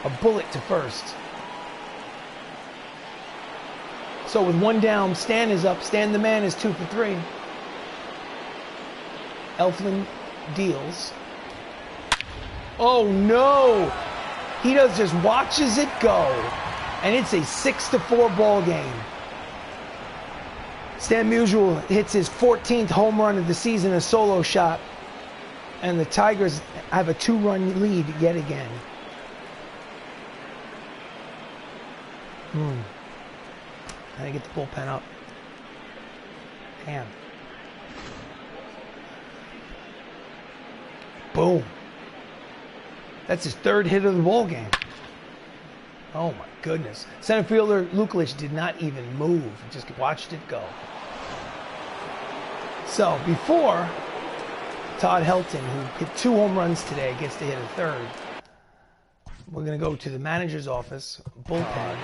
a bullet to first. So with 1 down, Stan is up. Stan the man is 2 for 3. Eflin deals. Oh no! He just watches it go, and it's a 6-4 ball game. Stan Musial hits his 14th home run of the season, a solo shot, and the Tigers have a 2-run lead yet again. I gotta get the bullpen up. Damn. Boom. That's his 3rd hit of the ball game. Oh my goodness. Center fielder Luklitch did not even move. He just watched it go. So before Todd Helton, who hit 2 home runs today, gets to hit a 3rd, we're going to go to the manager's office, bullpen.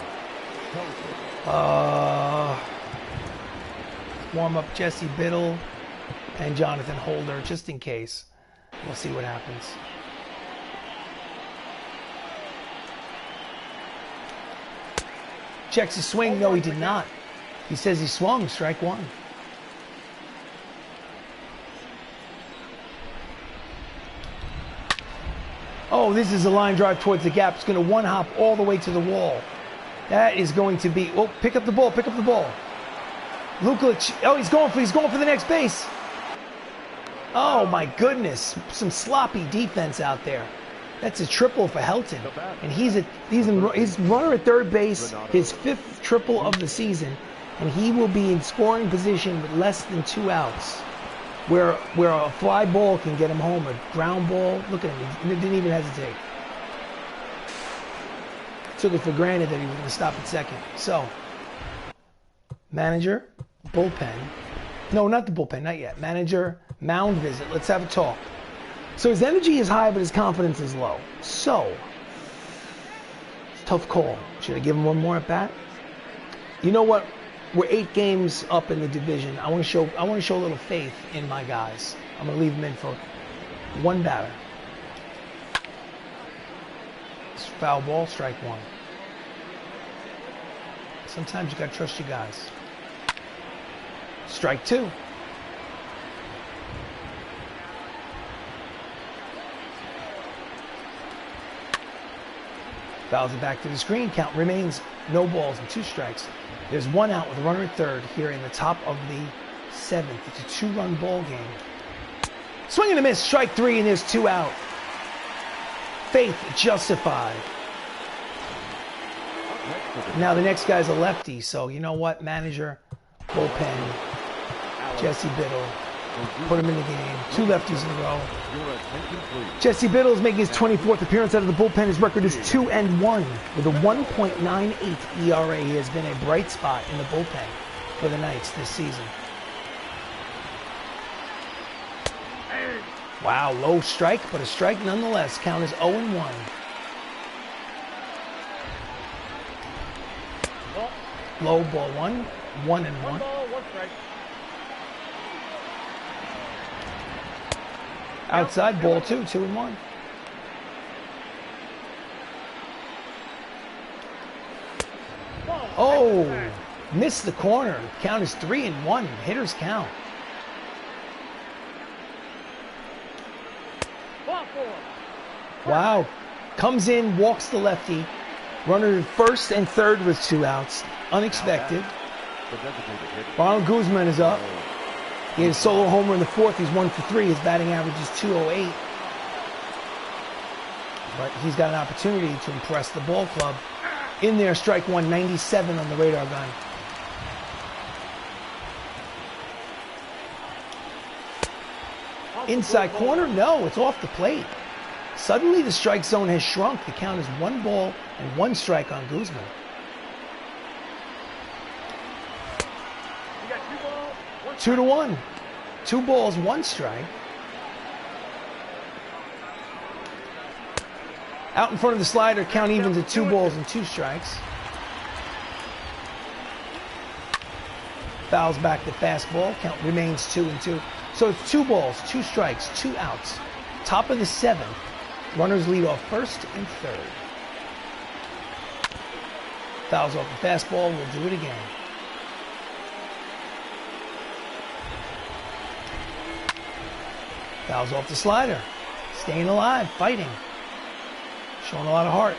Warm up Jesse Biddle and Jonathan Holder, just in case. We'll see what happens. Checks his swing. No, he did not. He says he swung. Strike 1. Oh, this is a line drive towards the gap. It's going to 1-hop all the way to the wall. That is going to be... Oh, pick up the ball. Pick up the ball. Luklitch. Oh, he's going for the next base. Oh, my goodness. Some sloppy defense out there. That's a triple for Helton. And he's runner at 3rd base, his 5th triple of the season. And he will be in scoring position with less than 2 outs. Where a fly ball can get him home. A ground ball. Look at him. He didn't even hesitate. Took it for granted that he was going to stop at second. So, manager, bullpen. No, not the bullpen. Not yet. Manager, mound visit. Let's have a talk. So his energy is high, but his confidence is low. So, it's a tough call. Should I give him 1 more at bat? You know what? We're 8 games up in the division. I want to show a little faith in my guys. I'm going to leave them in for 1 batter. It's foul ball, strike 1. Sometimes you got to trust your guys. Strike 2. Fouls it back to the screen. Count remains no balls and 2 strikes. There's 1 out with a runner at 3rd here in the top of the 7th. It's a 2-run ball game. Swing and a miss. Strike 3, and there's 2 out. Faith justified. Now the next guy's a lefty, so you know what? Manager, bullpen, Jesse Biddle. Put him in the game. 2 lefties in a row. Your attention, please. Jesse Biddle's making his 24th appearance out of the bullpen. His record is 2-1 with a 1.98 ERA. He has been a bright spot in the bullpen for the Knights this season. Wow, low strike, but a strike nonetheless. Count is 0-1. Low ball 1, 1-1. One ball, one strike. Outside ball 2, 2-1. Oh, missed the corner. Count is 3-1. Hitters count. Ball 4. Wow. Comes in, walks the lefty. Runner first and third with 2 outs. Unexpected. The designated hitter. Ronald Guzman is up. He had a solo homer in the 4th. He's 1 for 3. His batting average is .208. But he's got an opportunity to impress the ball club. In there, strike 1, 97 on the radar gun. Inside corner? No, it's off the plate. Suddenly the strike zone has shrunk. The count is 1 ball and 1 strike on Guzman. You got 2 balls, 1 2-1. 2 balls, 1 strike. Out in front of the slider, count evens at 2 balls and 2 strikes. Fouls back the fastball. Count remains 2-2. So it's 2 balls, 2 strikes, 2 outs. Top of the 7th. Runners lead off first and third. Fouls off the fastball. We'll do it again. Fouls off the slider. Staying alive, fighting. Showing a lot of heart.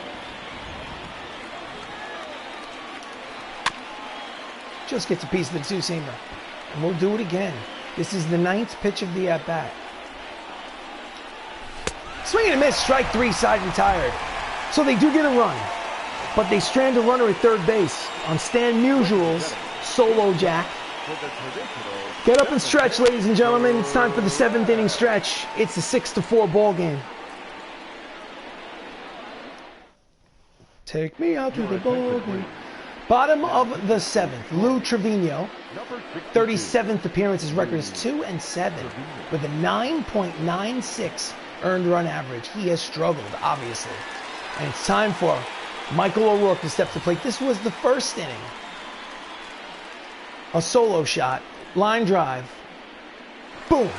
Just gets a piece of the 2-seamer. And we'll do it again. This is the 9th pitch of the at-bat. Swing and a miss, strike 3, side retired. So they do get a run, but they strand a runner at third base on Stan Musial's solo jack. For the traditional Get up and stretch, ladies and gentlemen. It's time for the 7th inning stretch. It's a 6-4 ball game. Take me out to the ball game. Bottom of the 7th, Lou Trevino. number 37th appearance. His record is 2-7 with a 9.96 earned run average. He has struggled, obviously. And it's time for Michael O'Rourke to step to the plate. This was the 1st inning. A solo shot, line drive, boom.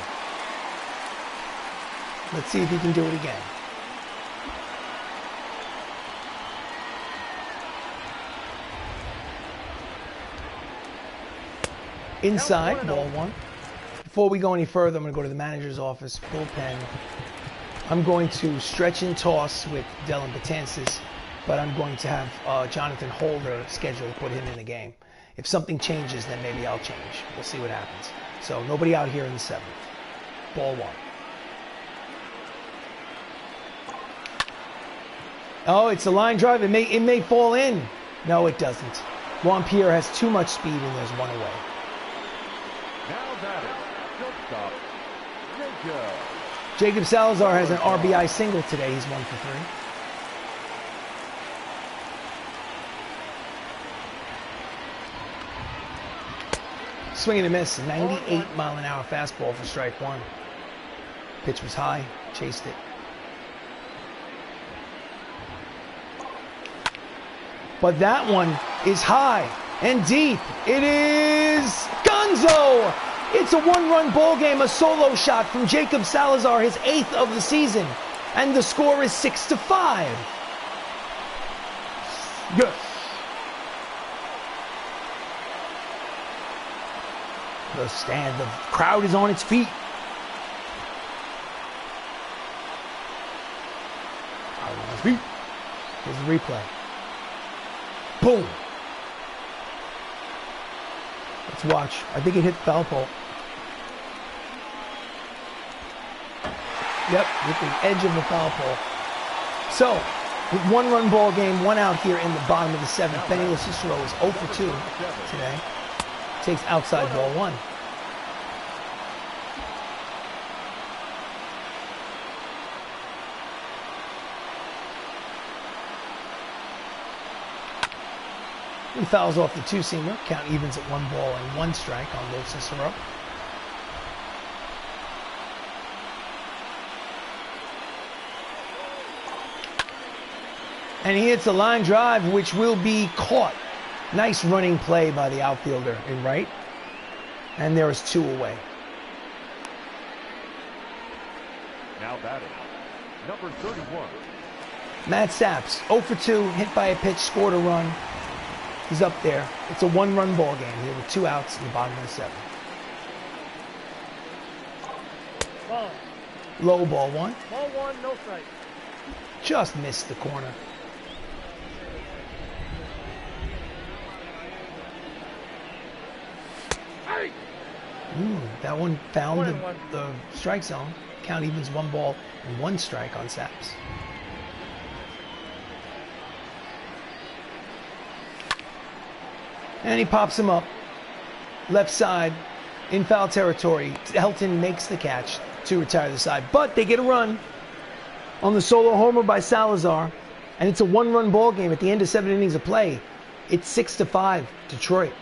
Let's see if he can do it again. Inside, ball 1. Before we go any further, I'm going to go to the manager's office, bullpen. I'm going to stretch and toss with Dylan Betances, but I'm going to have Jonathan Holder scheduled to put him in the game. If something changes, then maybe I'll change. We'll see what happens. So nobody out here in the 7th. Ball 1. Oh, it's a line drive. It may fall in. No, it doesn't. Juan Pierre has too much speed and there's 1 away. Now that is shortstop, Jacob. Jacob Salazar has an RBI single today. He's 1 for 3. Swing and a miss. 98-mile-an-hour fastball for strike 1. Pitch was high. Chased it. But that one is high and deep. It is Gonzo! It's a 1-run ball game, a solo shot from Jacob Salazar, his 8th of the season. And the score is 6-5. Yes. The crowd is on its feet. Crowd on its feet. Here's the replay. Boom. Let's watch. I think it hit the foul pole. Yep, with the edge of the foul pole. So, with 1-run ball game, 1 out here in the bottom of the 7th. Benny LaCicero is 0 for 2 today. Takes outside ball 1. He fouls off the two-seamer. Count evens at 1 ball and 1 strike on Lo Cicero. And he hits a line drive, which will be caught. Nice running play by the outfielder in right. And there is 2 away. Now batting, number 31. Matt Saps, 0 for 2, hit by a pitch, scored a run. He's up there. It's a 1-run ball game here with 2 outs in the bottom of the 7th. Ball. Low ball 1. Ball 1, no strike. Just missed the corner. Hey! That one found 1-1. the strike zone. Count evens 1 ball and 1 strike on Saps. And he pops him up. Left side, in foul territory. Helton makes the catch to retire the side. But they get a run on the solo homer by Salazar. And it's a 1-run ball game at the end of 7 innings of play. It's 6-5, Detroit.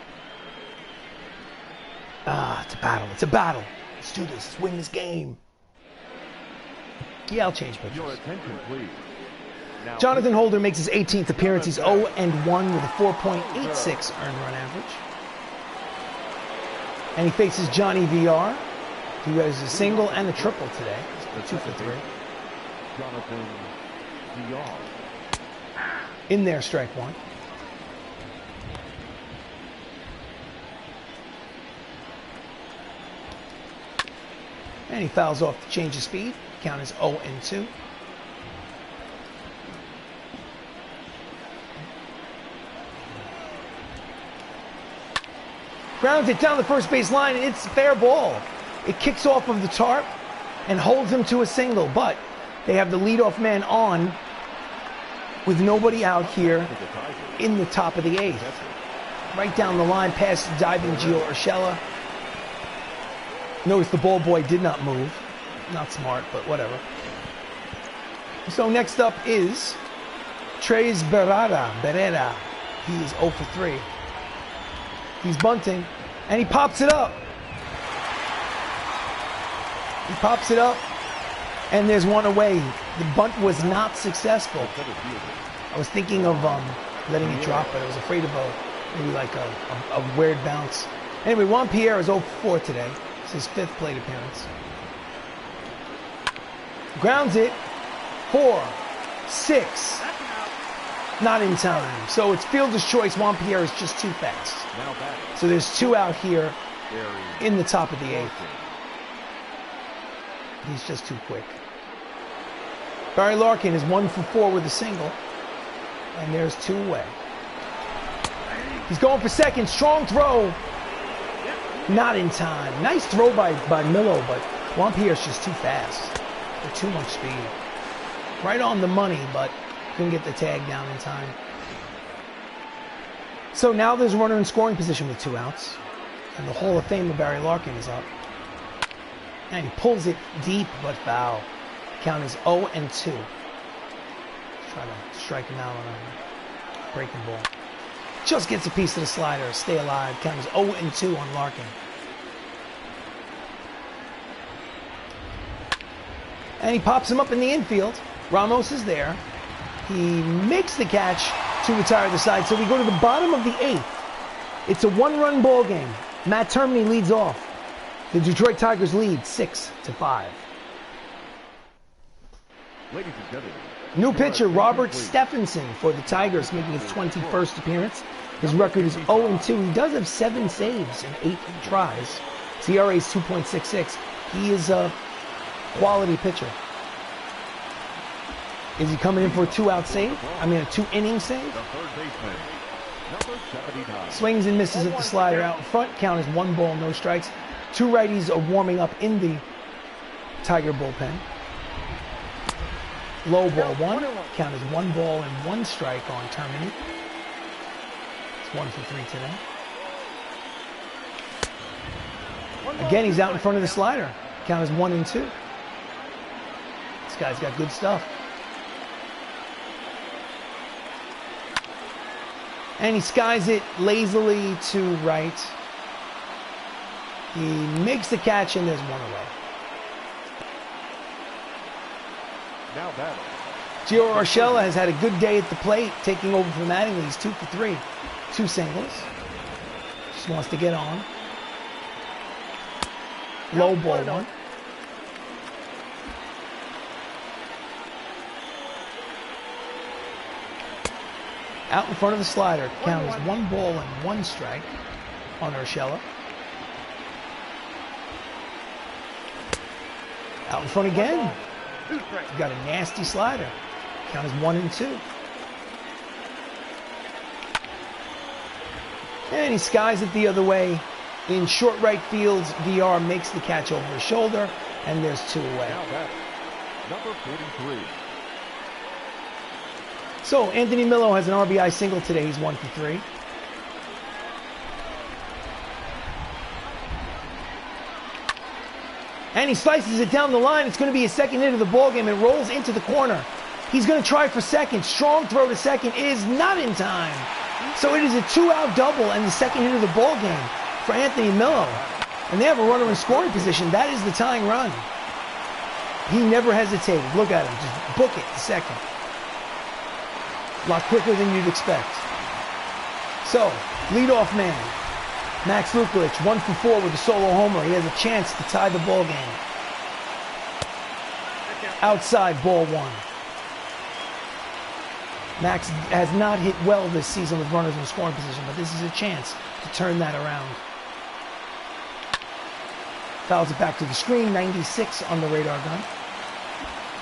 It's a battle. It's a battle. Let's do this. Let's win this game. Yeah, I'll change pitchers. Your attention, please. Now, Jonathan Holder makes his 18th appearance. He's 0-1 with a 4.86 earned run average. And he faces Johnny VR, who has a single and a triple today. He's 2 for 3. Jonathan VR. In there, strike 1. And he fouls off the change of speed. Count is 0-2. Grounds it down the first base line, and it's fair ball. It kicks off of the tarp and holds him to a single, but they have the leadoff man on with nobody out here in the top of the 8th. Right down the line past diving Gio Urshela. Notice the ball boy did not move. Not smart, but whatever. So next up is Tres Barrera. He is 0 for 3. He's bunting, and he pops it up. He pops it up, and there's 1 away. The bunt was not successful. I was thinking of letting it drop, but I was afraid of maybe like a weird bounce. Anyway, Juan Pierre is 0 for 4 today. It's his 5th plate appearance. Grounds it. 4, 6. Not in time. So it's fielder's choice. Juan Pierre is just too fast. So there's 2 out here in the top of the 8th. He's just too quick. Barry Larkin is 1 for 4 with a single. And there's 2 away. He's going for second. Strong throw. Not in time. Nice throw by Millo, but Juan Pierre's just too fast. With too much speed. Right on the money, but couldn't get the tag down in time. So now there's a runner in scoring position with 2 outs. And the Hall of Famer Barry Larkin is up. And he pulls it deep, but foul. Count is 0-2. Try to strike him out on a breaking ball. Just gets a piece of the slider. Stay alive. Count is 0-2 on Larkin. And he pops him up in the infield. Ramos is there. He makes the catch to retire the side. So we go to the bottom of the 8th. It's a 1-run ball game. Matt Termini leads off. The Detroit Tigers lead 6-5. Ladies and gentlemen. New pitcher Robert Stephenson for the Tigers, making his 21st appearance. His record is 0-2. He does have 7 saves and 8 tries. His ERA is 2.66. He is a quality pitcher. Is he coming in for a 2-out save? I mean, a 2-inning save? Swings and misses at the slider out in front. Count is 1 ball, no strikes. 2 righties are warming up in the Tiger bullpen. Low ball 1. Count is 1 ball and 1 strike on Termini. It's 1 for 3 today. Again, he's out in front of the slider. Count is 1-2. This guy's got good stuff. And he skies it lazily to right. He makes the catch, and there's one away. Now battle. Gio Urshela has had a good day at the plate, taking over for Mattingly. He's 2 for 3. 2 singles. Just wants to get on. Low ball one. Out in front of the slider. Count is 1 ball and 1 strike on Urshela. Out in front again. Got a nasty slider. Count is 1 and 2. And he skies it the other way. In short right field, VR makes the catch over his shoulder, and there's 2 away. Now battle. Number 43. So Anthony Millo has an RBI single today. He's 1 for 3. And he slices it down the line. It's going to be his second hit of the ball game. It rolls into the corner. He's going to try for second. Strong throw to second is not in time. So it is a 2-out double and the second hit of the ball game for Anthony Millo. And they have a runner in scoring position. That is the tying run. He never hesitated. Look at him. Just book it to second. A lot quicker than you'd expect. So, leadoff man. Max Luklitch, 1 for 4 with a solo homer. He has a chance to tie the ball game. Outside, ball 1. Max has not hit well this season with runners in scoring position, but this is a chance to turn that around. Fouls it back to the screen, 96 on the radar gun.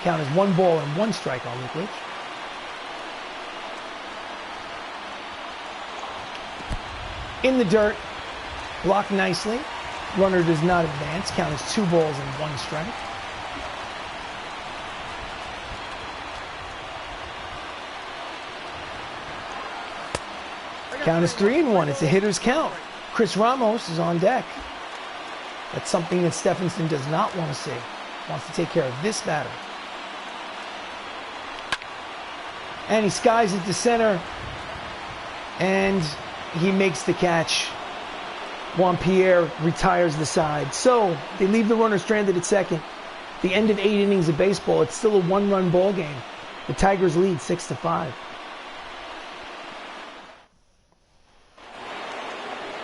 Count is 1 ball and 1 strike on Luklitch. In the dirt, blocked nicely. Runner does not advance. Count is 2 balls and 1 strike. Count is 3 and 1. It's a hitter's count. Chris Ramos is on deck. That's something that Stephenson does not want to see. Wants to take care of this batter. And he skies it to center. And he makes the catch. Juan Pierre retires the side. So they leave the runner stranded at second. The end of 8 innings of baseball. It's still a 1-run ball game. The Tigers lead 6-5.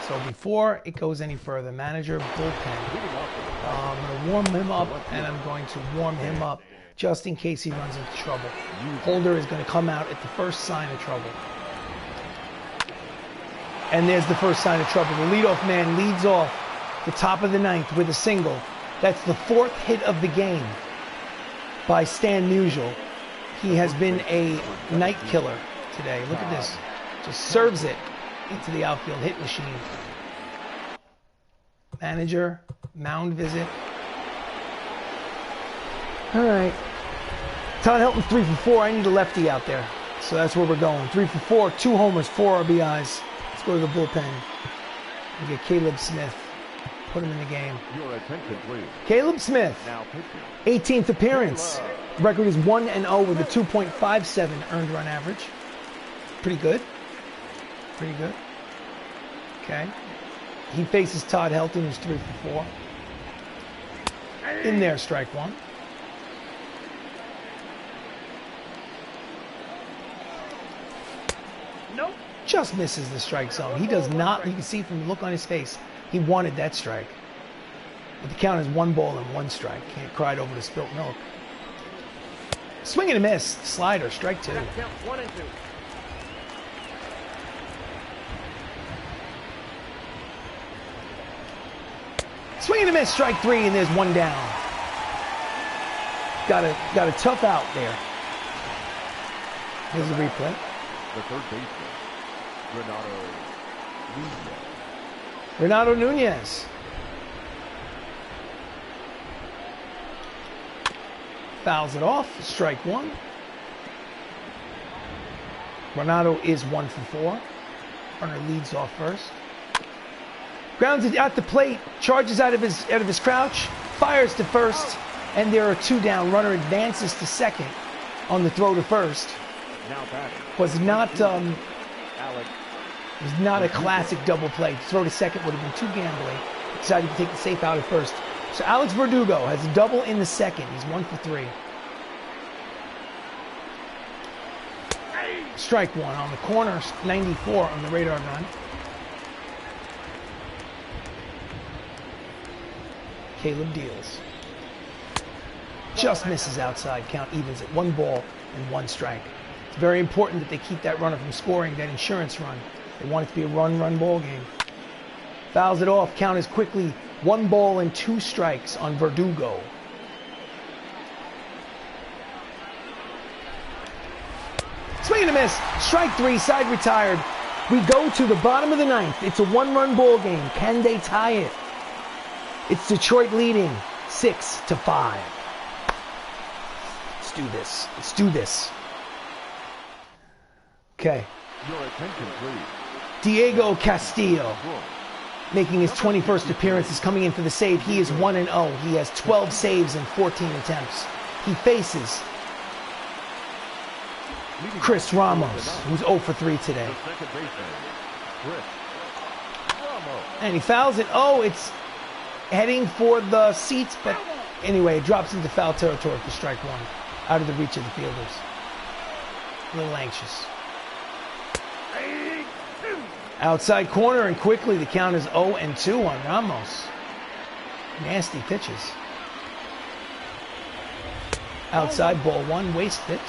So before it goes any further, manager, bullpen. I'm going to warm him up, and I'm going to warm him up just in case he runs into trouble. Holder is going to come out at the first sign of trouble. And there's the first sign of trouble. The leadoff man leads off the top of the 9th with a single. That's the 4th hit of the game by Stan Musial. He has been a night killer today. Look at this. Just serves it into the outfield hit machine. Manager, mound visit. All right. Todd Helton 3 for 4. I need a lefty out there. So that's where we're going. 3 for 4, 2 homers, 4 RBIs. Let's go to the bullpen. We get Caleb Smith. Put him in the game. Your attention, please. Caleb Smith, Now pitching. 18th appearance. Record is 1-0 with a 2.57 earned run average. Pretty good. Pretty good. Okay. He faces Todd Helton, who's 3 for 4. In there, strike 1. Nope. Just misses the strike zone. He does not, you can see from the look on his face, he wanted that strike. But the count is 1 ball and 1 strike. Can't cry it over the spilt milk. Swing and a miss. Slider, strike 2. Count 1 and 2. Swing and a miss, strike 3, and there's 1 down. Got a tough out there. Here's the replay. The third baseman, Renato Nunez. Fouls it off, strike 1. Renato is 1 for 4. Runner leads off first. Grounds it at the plate, charges out of his crouch, fires to first, and there are 2 down. Runner advances to second on the throw to first. Now batting. Was not Alex It was not a classic double play. To throw to second would have been too gambling. Decided to take the safe out at first. So Alex Verdugo has a double in the second. He's 1 for 3. Strike one on the corner, 94 on the radar gun. Caleb deals. Just misses outside. Count evens at 1 ball and 1 strike. It's very important that they keep that runner from scoring that insurance run. They want it to be a run ball game. Fouls it off. Count is quickly 1 ball and 2 strikes on Verdugo. Swing and a miss. Strike 3. Side retired. We go to the bottom of the 9th. It's a 1-run ball game. Can they tie it? It's Detroit leading 6-5. Let's do this. Let's do this. Okay. Your attention, please. Diego Castillo, making his 21st appearance, is coming in for the save. He is 1-0. He has 12 saves and 14 attempts. He faces Chris Ramos, who's 0 for 3 today. The second baseman, Chris Ramos. And he fouls it. Oh, it's heading for the seats, but anyway, it drops into foul territory for strike 1, out of the reach of the fielders. A little anxious. Outside corner, and quickly the count is 0-2 on Ramos. Nasty pitches. Outside, ball 1, waste pitch.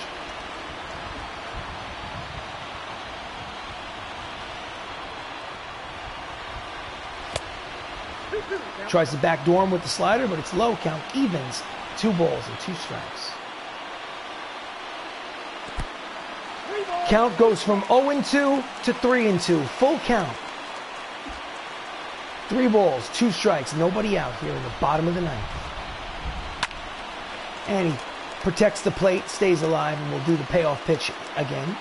Tries to backdoor him with the slider, but it's low. Count evens. 2 balls and 2 strikes. Count goes from 0-2 to 3-2. Full count. 3 balls, 2 strikes. Nobody out here in the bottom of the 9th. And he protects the plate, stays alive, and will do the payoff pitch again.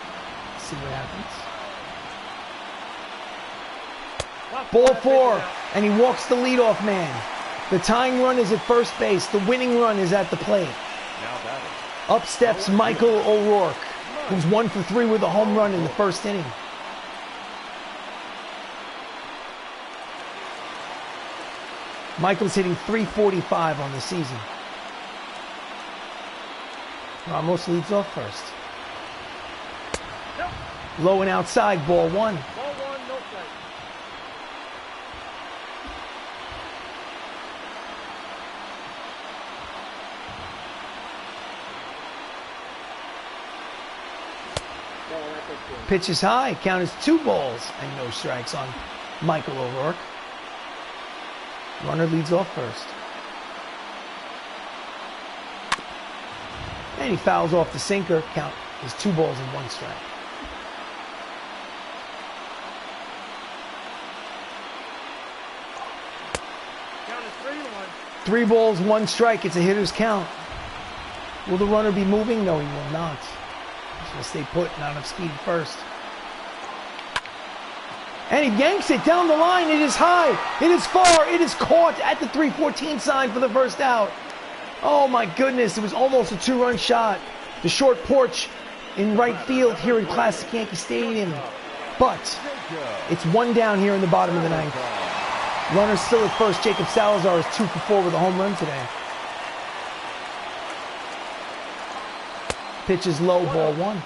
See what happens. Ball 4, and he walks the leadoff man. The tying run is at first base. The winning run is at the plate. Up steps Michael O'Rourke, who's 1 for 3 with a home run in the first inning. Michael's hitting .345 on the season. Ramos leads off first. Low and outside, ball 1. Ball 1, no strike. Pitch is high. Count is 2 balls and no strikes on Michael O'Rourke. Runner leads off first. And he fouls off the sinker. Count is 2 balls and 1 strike. Count is 3-1. 3 balls, 1 strike. It's a hitter's count. Will the runner be moving? No, he will not. He's going to stay put, not enough speed at first. And he yanks it down the line. It is high. It is far. It is caught at the 314 sign for the first out. Oh my goodness. It was almost a 2-run shot. The short porch in right field here in Classic Yankee Stadium. But it's 1 down here in the bottom of the 9th. Runner still at first. Jacob Salazar is 2 for 4 with a home run today. Pitch is low, ball 1.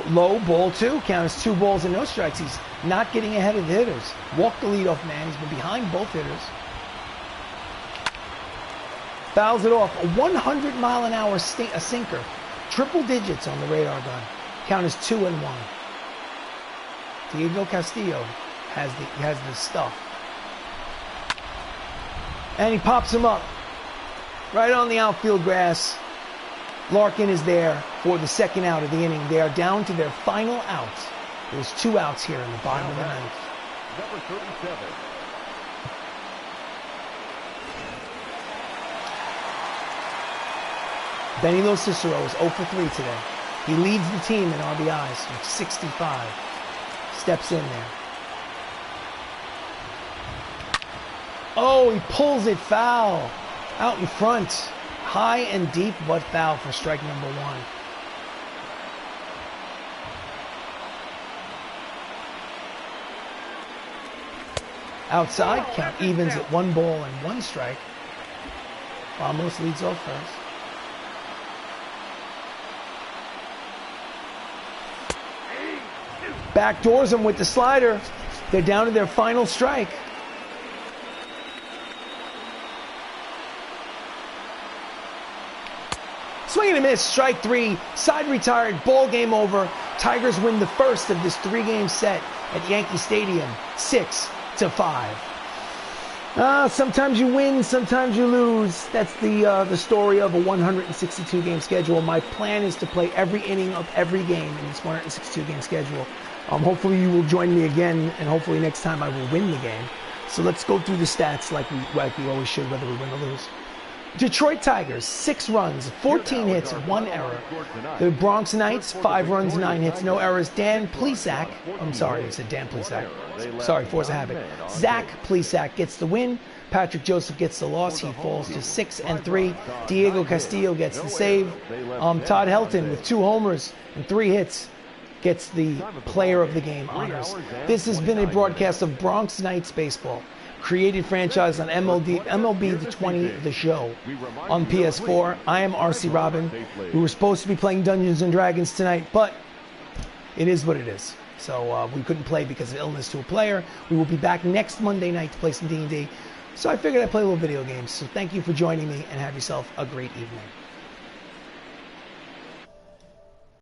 Low, ball 2. Count is 2 balls and no strikes. He's not getting ahead of the hitters. Walked the leadoff man. He's been behind both hitters. Fouls it off. A 100-mile-an-hour sinker. Triple digits on the radar gun. Count is 2-1. Diego Castillo has the stuff. And he pops him up. Right on the outfield grass. Larkin is there for the second out of the inning. They are down to their final out. There's 2 outs here in the bottom of the 9th. Number 37. Benny Lo Cicero is 0 for 3 today. He leads the team in RBIs with 65. Steps in there. Oh, he pulls it foul. Out in front. High and deep, but foul for strike number 1. Outside, count evens at 1 ball and 1 strike. Ramos leads off first. Backdoors him with the slider. They're down to their final strike. Swing and a miss, strike 3, side retired, ball game over. Tigers win the first of this 3-game set at Yankee Stadium, 6-5. Sometimes you win, sometimes you lose. That's the story of a 162-game schedule. My plan is to play every inning of every game in this 162-game schedule. Hopefully you will join me again, and hopefully next time I will win the game. So let's go through the stats like we always should, whether we win or lose. Detroit Tigers, 6 runs, 14 hits, 1 error. The Bronx Knights, 5 runs, 9 hits, no errors. Dan Plesac, I'm sorry, I said Dan Plesac. Sorry, Force a Habit. Zach Plesac gets the win. Patrick Joseph gets the loss. He falls to 6-3. Diego Castillo gets the save. Todd Helton with 2 homers and 3 hits gets the Player of the Game honors. This has been a broadcast of Bronx Knights Baseball. Created franchise on MLB The 20, The Show, on PS4. I am RC Robbin. We were supposed to be playing Dungeons & Dragons tonight, but it is what it is. So we couldn't play because of illness to a player. We will be back next Monday night to play some D&D. So I figured I'd play a little video games. So thank you for joining me, and have yourself a great evening.